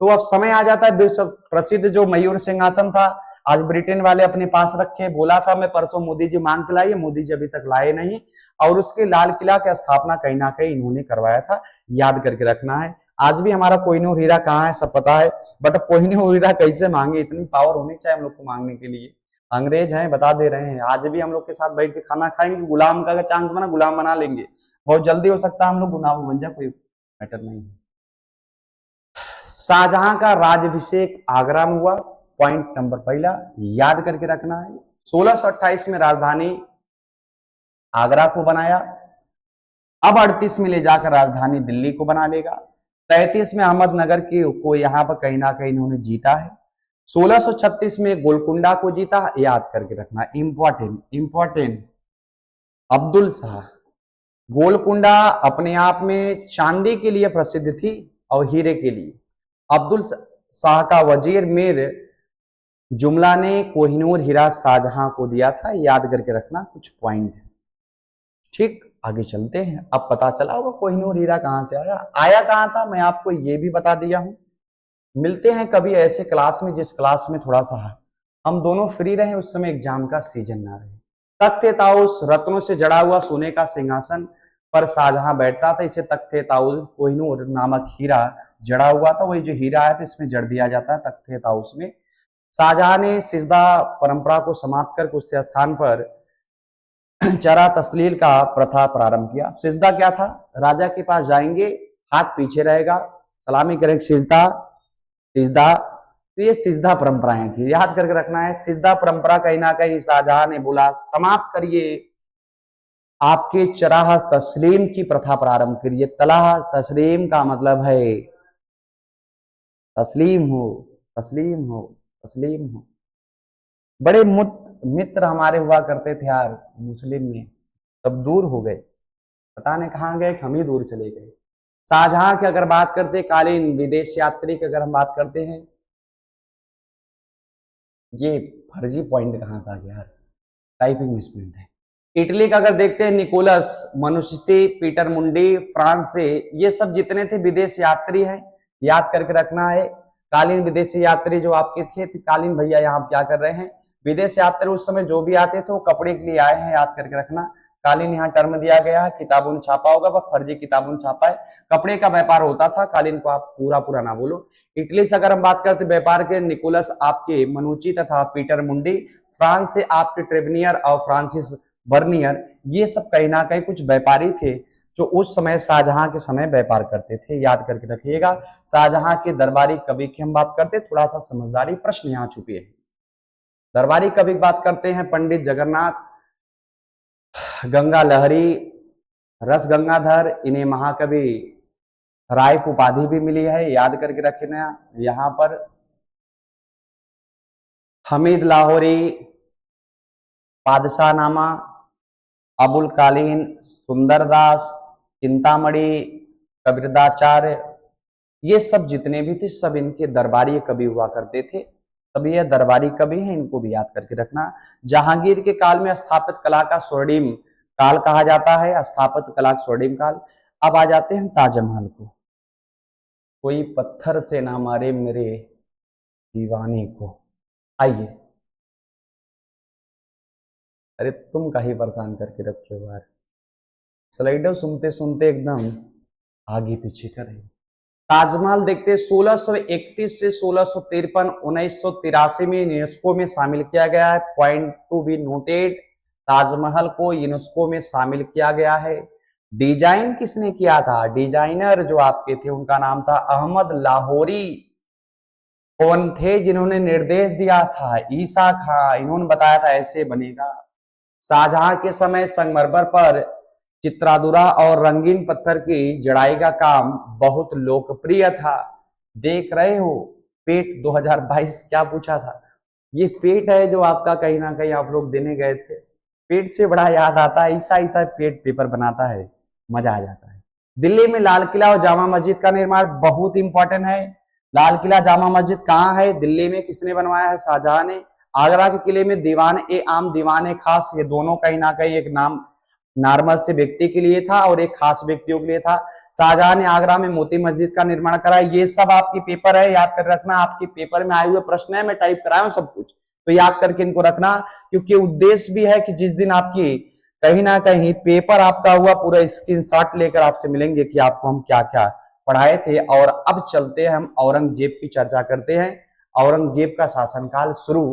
तो अब समय आ जाता है। विश्व प्रसिद्ध जो मयूर सिंहासन था, आज ब्रिटेन वाले अपने पास रखे। बोला था मैं परसों मोदी जी मांग के लाइए, मोदी जी अभी तक लाए नहीं। और उसके लाल किला की स्थापना कहीं ना कहीं इन्होंने करवाया था, याद करके रखना है। आज भी हमारा कोहिनूर हीरा कहाँ है सब पता है, बट कोहिनूर हीरा कैसे मांगे, इतनी पावर होनी चाहिए हम लोग को मांगने के लिए। अंग्रेज हैं, बता दे रहे हैं। आज भी हम लोग के साथ बैठ के खाना खाएंगे, गुलाम का चांस बना गुलाम बना लेंगे। बहुत जल्दी हो सकता है हम लोग गुलाम बन जाए, कोई मैटर नहीं है। शाहजहां का राज्याभिषेक आगरा में हुआ। पॉइंट नंबर पहला याद करके रखना है। 1628 में राजधानी आगरा को बनाया। अब 38 में ले जाकर राजधानी दिल्ली को बना लेगा। 33 में अहमदनगर की को यहां पर कहीं ना कहीं इन्होंने जीता है। 1636 में गोलकुंडा को जीता, याद करके रखना, इंपॉर्टेंट। अब्दुल शाह। गोलकुंडा अपने आप में चांदी के लिए प्रसिद्ध थी और हीरे के लिए। अब्दुल शाह का वजीर मीर जुमला ने कोहिनूर हीरा शाहजहां को दिया था, याद करके रखना कुछ पॉइंट। ठीक, आगे चलते हैं। अब पता चला होगा कोहिनूर हीरा कहां से आया कहां था, मैं आपको ये भी बता दिया हूं। मिलते हैं कभी ऐसे क्लास में जिस क्लास में थोड़ा सा हम दोनों फ्री रहे, उस समय एग्जाम का सीजन ना रहे। तख्ते ताउस, रत्नों से जड़ा हुआ सोने का सिंहासन पर शाहजहां बैठता था, इसे तख्ते ताउस कोहिनूर नामक हीरा जड़ा हुआ था। वही जो हीरा है तो इसमें जड़ दिया जाता है तख्ते ताउस में। शाहजहां ने सिजदा परंपरा को समाप्त कर उस स्थान पर चरा तस्लील का प्रथा प्रारंभ किया। सिजदा क्या था, राजा के पास जाएंगे, हाथ पीछे रहेगा, सलामी करेंगे, सिजदा सिजदा। तो ये सिजदा परंपराएं थी, याद करके रखना है। सिजदा परंपरा कहीं ना कहीं शाहजहां ने बोला समाप्त करिए, आपके चराह तस्लीम की प्रथा प्रारंभ करिए। तलाह तस्लीम का मतलब है तस्लीम हो, तस्लीम हो, तस्लीम हो। बड़े मित्र हमारे हुआ करते थे यार मुस्लिम में, तब दूर हो गए, पता नहीं कहां गए, हम ही दूर चले गए। शाहजहां की अगर बात करते कालीन विदेश यात्री की अगर हम बात करते हैं, ये फर्जी पॉइंट कहाँ से आ गया यार, टाइपिंग मिसप्रिंट है। इटली का अगर देखते हैं निकोलस, मनुष्य, पीटर मुंडी, फ्रांस से, ये सब जितने थे विदेश यात्री हैं, याद करके रखना है। कालीन विदेशी यात्री जो आपके थे, तो कालीन भैया यहाँ क्या कर रहे हैं, विदेश यात्री उस समय जो भी आते थे वो कपड़े के लिए आए हैं, याद करके रखना। कालीन यहाँ टर्म दिया गया है, किताबों ने छापा होगा, वह फर्जी किताबों ने छापा है। कपड़े का व्यापार होता था, कालीन को आप पूरा पूरा ना बोलो। इटली से अगर हम बात करते व्यापार के, निकोलस आपके मनुची तथा पीटर मुंडी, फ्रांस से आपके ट्रेवनियर और फ्रांसिस बर्नियर, ये सब कहीं ना कहीं कुछ व्यापारी थे जो उस समय शाहजहां के समय व्यापार करते थे, याद करके रखिएगा। शाहजहां के दरबारी कवि की हम बात करते, थोड़ा सा समझदारी प्रश्न यहाँ छुपे है। दरबारी कवि की बात करते हैं पंडित जगन्नाथ, गंगा लहरी, रस गंगाधर, इन्हें महाकवि राय की उपाधि भी मिली है, याद करके रखना। यहाँ पर हमीद लाहौरी, पादशाहनामा, अबुल कालीन, सुंदरदास, चिंतामणि, कबीरदाचार्य, ये सब जितने भी थे सब इनके दरबारी कवि हुआ करते थे, तभी ये दरबारी कवि हैं, इनको भी याद करके रखना। जहांगीर के काल में स्थापित कला का स्वर्णिम काल कहा जाता है, स्थापित कला स्वर्णिम काल। अब आ जाते हैं हम ताजमहल को। कोई पत्थर से ना मारे मेरे दीवाने को, आइए। अरे तुम का ही परेशान करके रखे हो यार, स्लाइडर सुनते सुनते एकदम आगे पीछे कर रहे हो। ताजमहल देखते 1631 से 1653 1983 में यूनेस्को में शामिल किया गया है। Point to be noted, Taj Mahal को यूनेस्को में शामिल किया गया है। डिजाइन किसने किया था, डिजाइनर जो आपके थे उनका नाम था अहमद लाहौरी। कौन थे जिन्होंने निर्देश दिया था, ईसा खां, इन्होंने बताया था ऐसे बनेगा। शाहजहां के समय संगमरमर पर चित्रादुरा और रंगीन पत्थर की जड़ाई का काम बहुत लोकप्रिय था। देख रहे हो पेट 2022 क्या पूछा था, ये पेट है जो आपका कहीं ना कहीं आप लोग देने गए थे। पेट से बड़ा याद आता है, ऐसा ऐसा पेट पेपर बनाता है, मजा आ जाता है। दिल्ली में लाल किला और जामा मस्जिद का निर्माण बहुत इंपॉर्टेंट है। लाल किला जामा मस्जिद कहाँ है, दिल्ली में, किसने बनवाया है, शाहजहां ने। आगरा के किले में दीवान ए आम, दीवान ए खास, ये दोनों कहीं ना कहीं एक नाम नॉर्मल से व्यक्ति के लिए था और एक खास व्यक्तियों के लिए था। शाहजहां ने आगरा में मोती मस्जिद का निर्माण करा। ये सब आपकी पेपर है, याद कर रखना, आपके पेपर में आए हुए प्रश्न है, मैं टाइप कराया हूं सब कुछ, तो याद करके इनको रखना, क्योंकि उद्देश्य भी है कि जिस दिन आपकी कहीं ना कहीं पेपर आपका हुआ, पूरा स्क्रीनशॉट लेकर आपसे मिलेंगे कि आपको हम क्या क्या पढ़ाए थे। और अब चलते हैं हम औरंगजेब की चर्चा करते हैं। औरंगजेब का शासनकाल शुरू।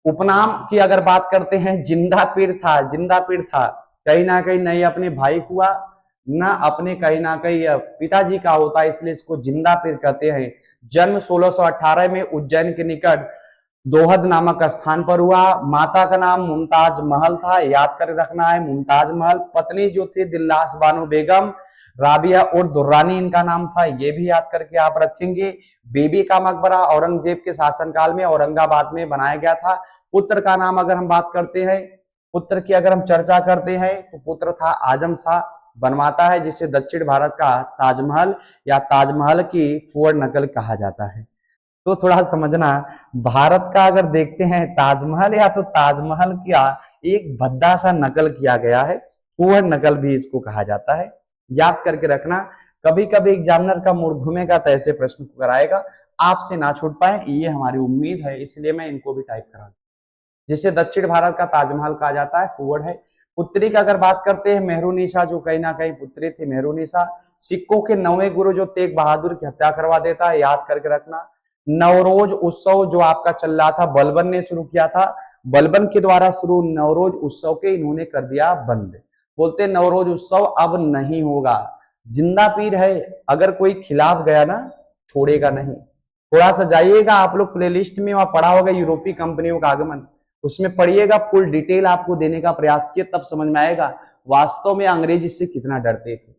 उपनाम की अगर बात करते हैं, जिंदा पीर था, जिंदा पीर था, कहीं ना कहीं नहीं अपने भाई हुआ ना अपने कहीं ना कहीं पिताजी का होता है, इसलिए इसको जिंदा पीर कहते हैं। जन्म 1618 में उज्जैन के निकट दोहद नामक स्थान पर हुआ। माता का नाम मुमताज महल था, याद कर रखना है, मुमताज महल। पत्नी जो थी दिलनास बानो बेगम, राबिया और दुर्रानी इनका नाम था, ये भी याद करके आप रखेंगे। बीबी का मकबरा औरंगजेब के शासनकाल में औरंगाबाद में बनाया गया था। पुत्र का नाम अगर हम बात करते हैं, पुत्र की अगर हम चर्चा करते हैं तो पुत्र था आजम शाह, बनवाता है जिसे दक्षिण भारत का ताजमहल या ताजमहल की फुअर नकल कहा जाता है। तो थोड़ा समझना, भारत का अगर देखते हैं ताजमहल या तो ताजमहल का एक भद्दा सा नकल किया गया है, फुअर नकल भी इसको कहा जाता है, याद करके रखना। कभी कभी एग्जामिनर का मूड घूमेगा तो ऐसे प्रश्न कराएगा, आपसे ना छूट पाए ये हमारी उम्मीद है, इसलिए मैं इनको भी टाइप करा। जिसे दक्षिण भारत का ताजमहल कहा जाता है, फुअर है। पुत्री का अगर बात करते हैं, मेहरुनिसा जो कहीं ना कहीं पुत्री थी, मेहरुनिसा। सिखों के 9वें गुरु जो तेग बहादुर की हत्या करवा देता है, याद करके रखना। नवरोज उत्सव जो आपका चल रहा था, बलबन ने शुरू किया था, बलबन के द्वारा शुरू नवरोज उत्सव के इन्होंने कर दिया बंद। बोलते नवरोज उत्सव अब नहीं होगा। जिंदा पीर है, अगर कोई खिलाफ गया ना छोड़ेगा नहीं। थोड़ा सा जाइएगा आप लोग प्लेलिस्ट में, वहां पढ़ा होगा यूरोपीय कंपनियों का आगमन, उसमें पढ़िएगा, फुल डिटेल आपको देने का प्रयास किया, तब समझ में आएगा वास्तव में अंग्रेजी से कितना डरते थे।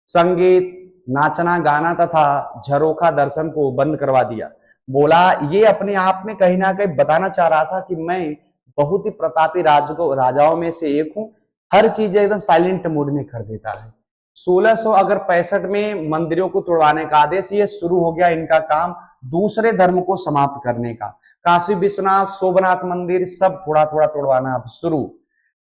संगीत, नाचना गाना तथा झरोखा दर्शन को बंद करवा दिया। बोला ये अपने आप में कहीं ना कहीं बताना चाह रहा था कि मैं बहुत ही प्रतापी राजाओं में से एक हूं, हर चीज एकदम साइलेंट मोड में कर देता है। 1665 में मंदिरों को तोड़वाने का आदेश, ये शुरू हो गया इनका काम दूसरे धर्म को समाप्त करने का। काशी विश्वनाथ, सोमनाथ मंदिर सब थोड़ा थोड़ा तोड़वाना अब शुरू।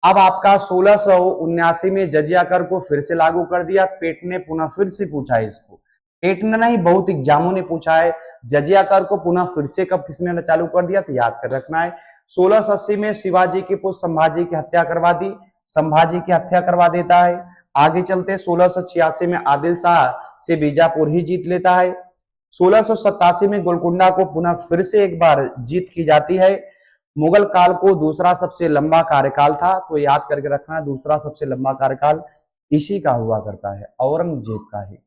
अब आपका 1679 में जजिया कर को फिर से लागू कर दिया। पेट ने पुनः फिर से पूछा इसको, पेट ने नहीं, बहुत एग्जामों ने पूछा है जजिया कर को पुनः फिर से कब किसने चालू कर दिया, तो याद कर रखना है। 1680 में शिवाजी के पुत्र संभाजी की हत्या करवा दी, संभाजी की हत्या करवा देता है। आगे चलते 1686 में आदिल शाह से बीजापुर ही जीत लेता है। 1687 में गोलकुंडा को पुनः फिर से एक बार जीत की जाती है। मुगल काल को दूसरा सबसे लंबा कार्यकाल था, तो याद करके रखना, दूसरा सबसे लंबा कार्यकाल इसी का हुआ करता है, औरंगजेब का ही।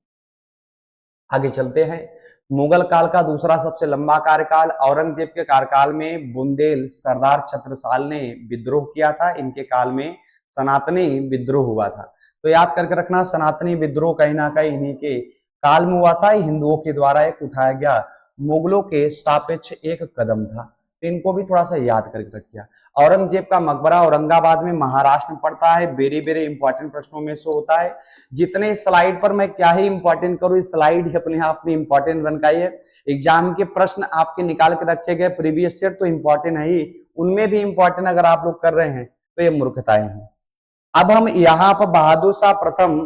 आगे चलते हैं, मुगल काल का दूसरा सबसे लंबा कार्यकाल, औरंगजेब के कार्यकाल में बुंदेल सरदार छत्रसाल ने विद्रोह किया था। इनके काल में सनातनी विद्रोह हुआ था, तो याद करके रखना, सनातनी विद्रोह कहीं ना कहीं इन्हीं के काल में हुआ था। हिंदुओं के द्वारा एक उठाया गया मुगलों के सापेक्ष एक कदम था, तो इनको भी थोड़ा सा याद करके रखिए। औरंगजेब का मकबरा औरंगाबाद में महाराष्ट्र में पड़ता है। वेरी वेरी इंपॉर्टेंट प्रश्नों में से होता है। जितने स्लाइड पर मैं क्या ही इंपॉर्टेंट करूं, इस स्लाइड ही अपने आप में इंपॉर्टेंट बन गई है। एग्जाम के प्रश्न आपके निकाल के रखे गए प्रीवियस ईयर, तो इंपॉर्टेंट है ही, उनमें भी इंपॉर्टेंट अगर आप लोग कर रहे हैं तो ये मूर्खताएं हैं। अब हम यहाँ पर बहादुर शाह प्रथम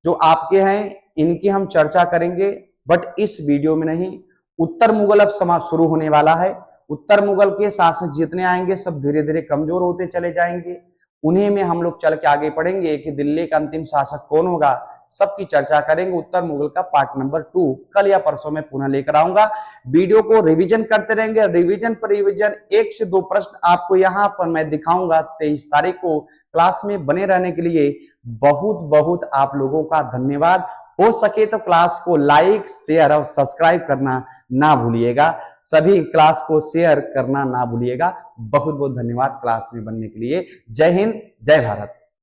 जो आपके हैं इनकी हम चर्चा करेंगे, बट इस वीडियो में नहीं। उत्तर मुगल अब समाप्त शुरू होने वाला है। उत्तर मुगल के शासक जितने आएंगे सब धीरे धीरे कमजोर होते चले जाएंगे। उन्हीं में हम लोग चल के आगे पढ़ेंगे कि दिल्ली का अंतिम शासक कौन होगा, सबकी चर्चा करेंगे। उत्तर मुगल का पार्ट नंबर 2 कल या परसों में पुनः लेकर आऊंगा। वीडियो को रिवीजन करते रहेंगे, रिवीजन पर रिवीजन, 1 से 2 प्रश्न आपको यहाँ पर मैं दिखाऊंगा 23 तारीख को। क्लास में बने रहने के लिए बहुत बहुत आप लोगों का धन्यवाद। हो सके तो क्लास को लाइक, शेयर और सब्सक्राइब करना ना भूलिएगा। सभी क्लास को शेयर करना ना भूलिएगा। बहुत बहुत धन्यवाद क्लास में बनने के लिए। जय हिंद, जय भारत।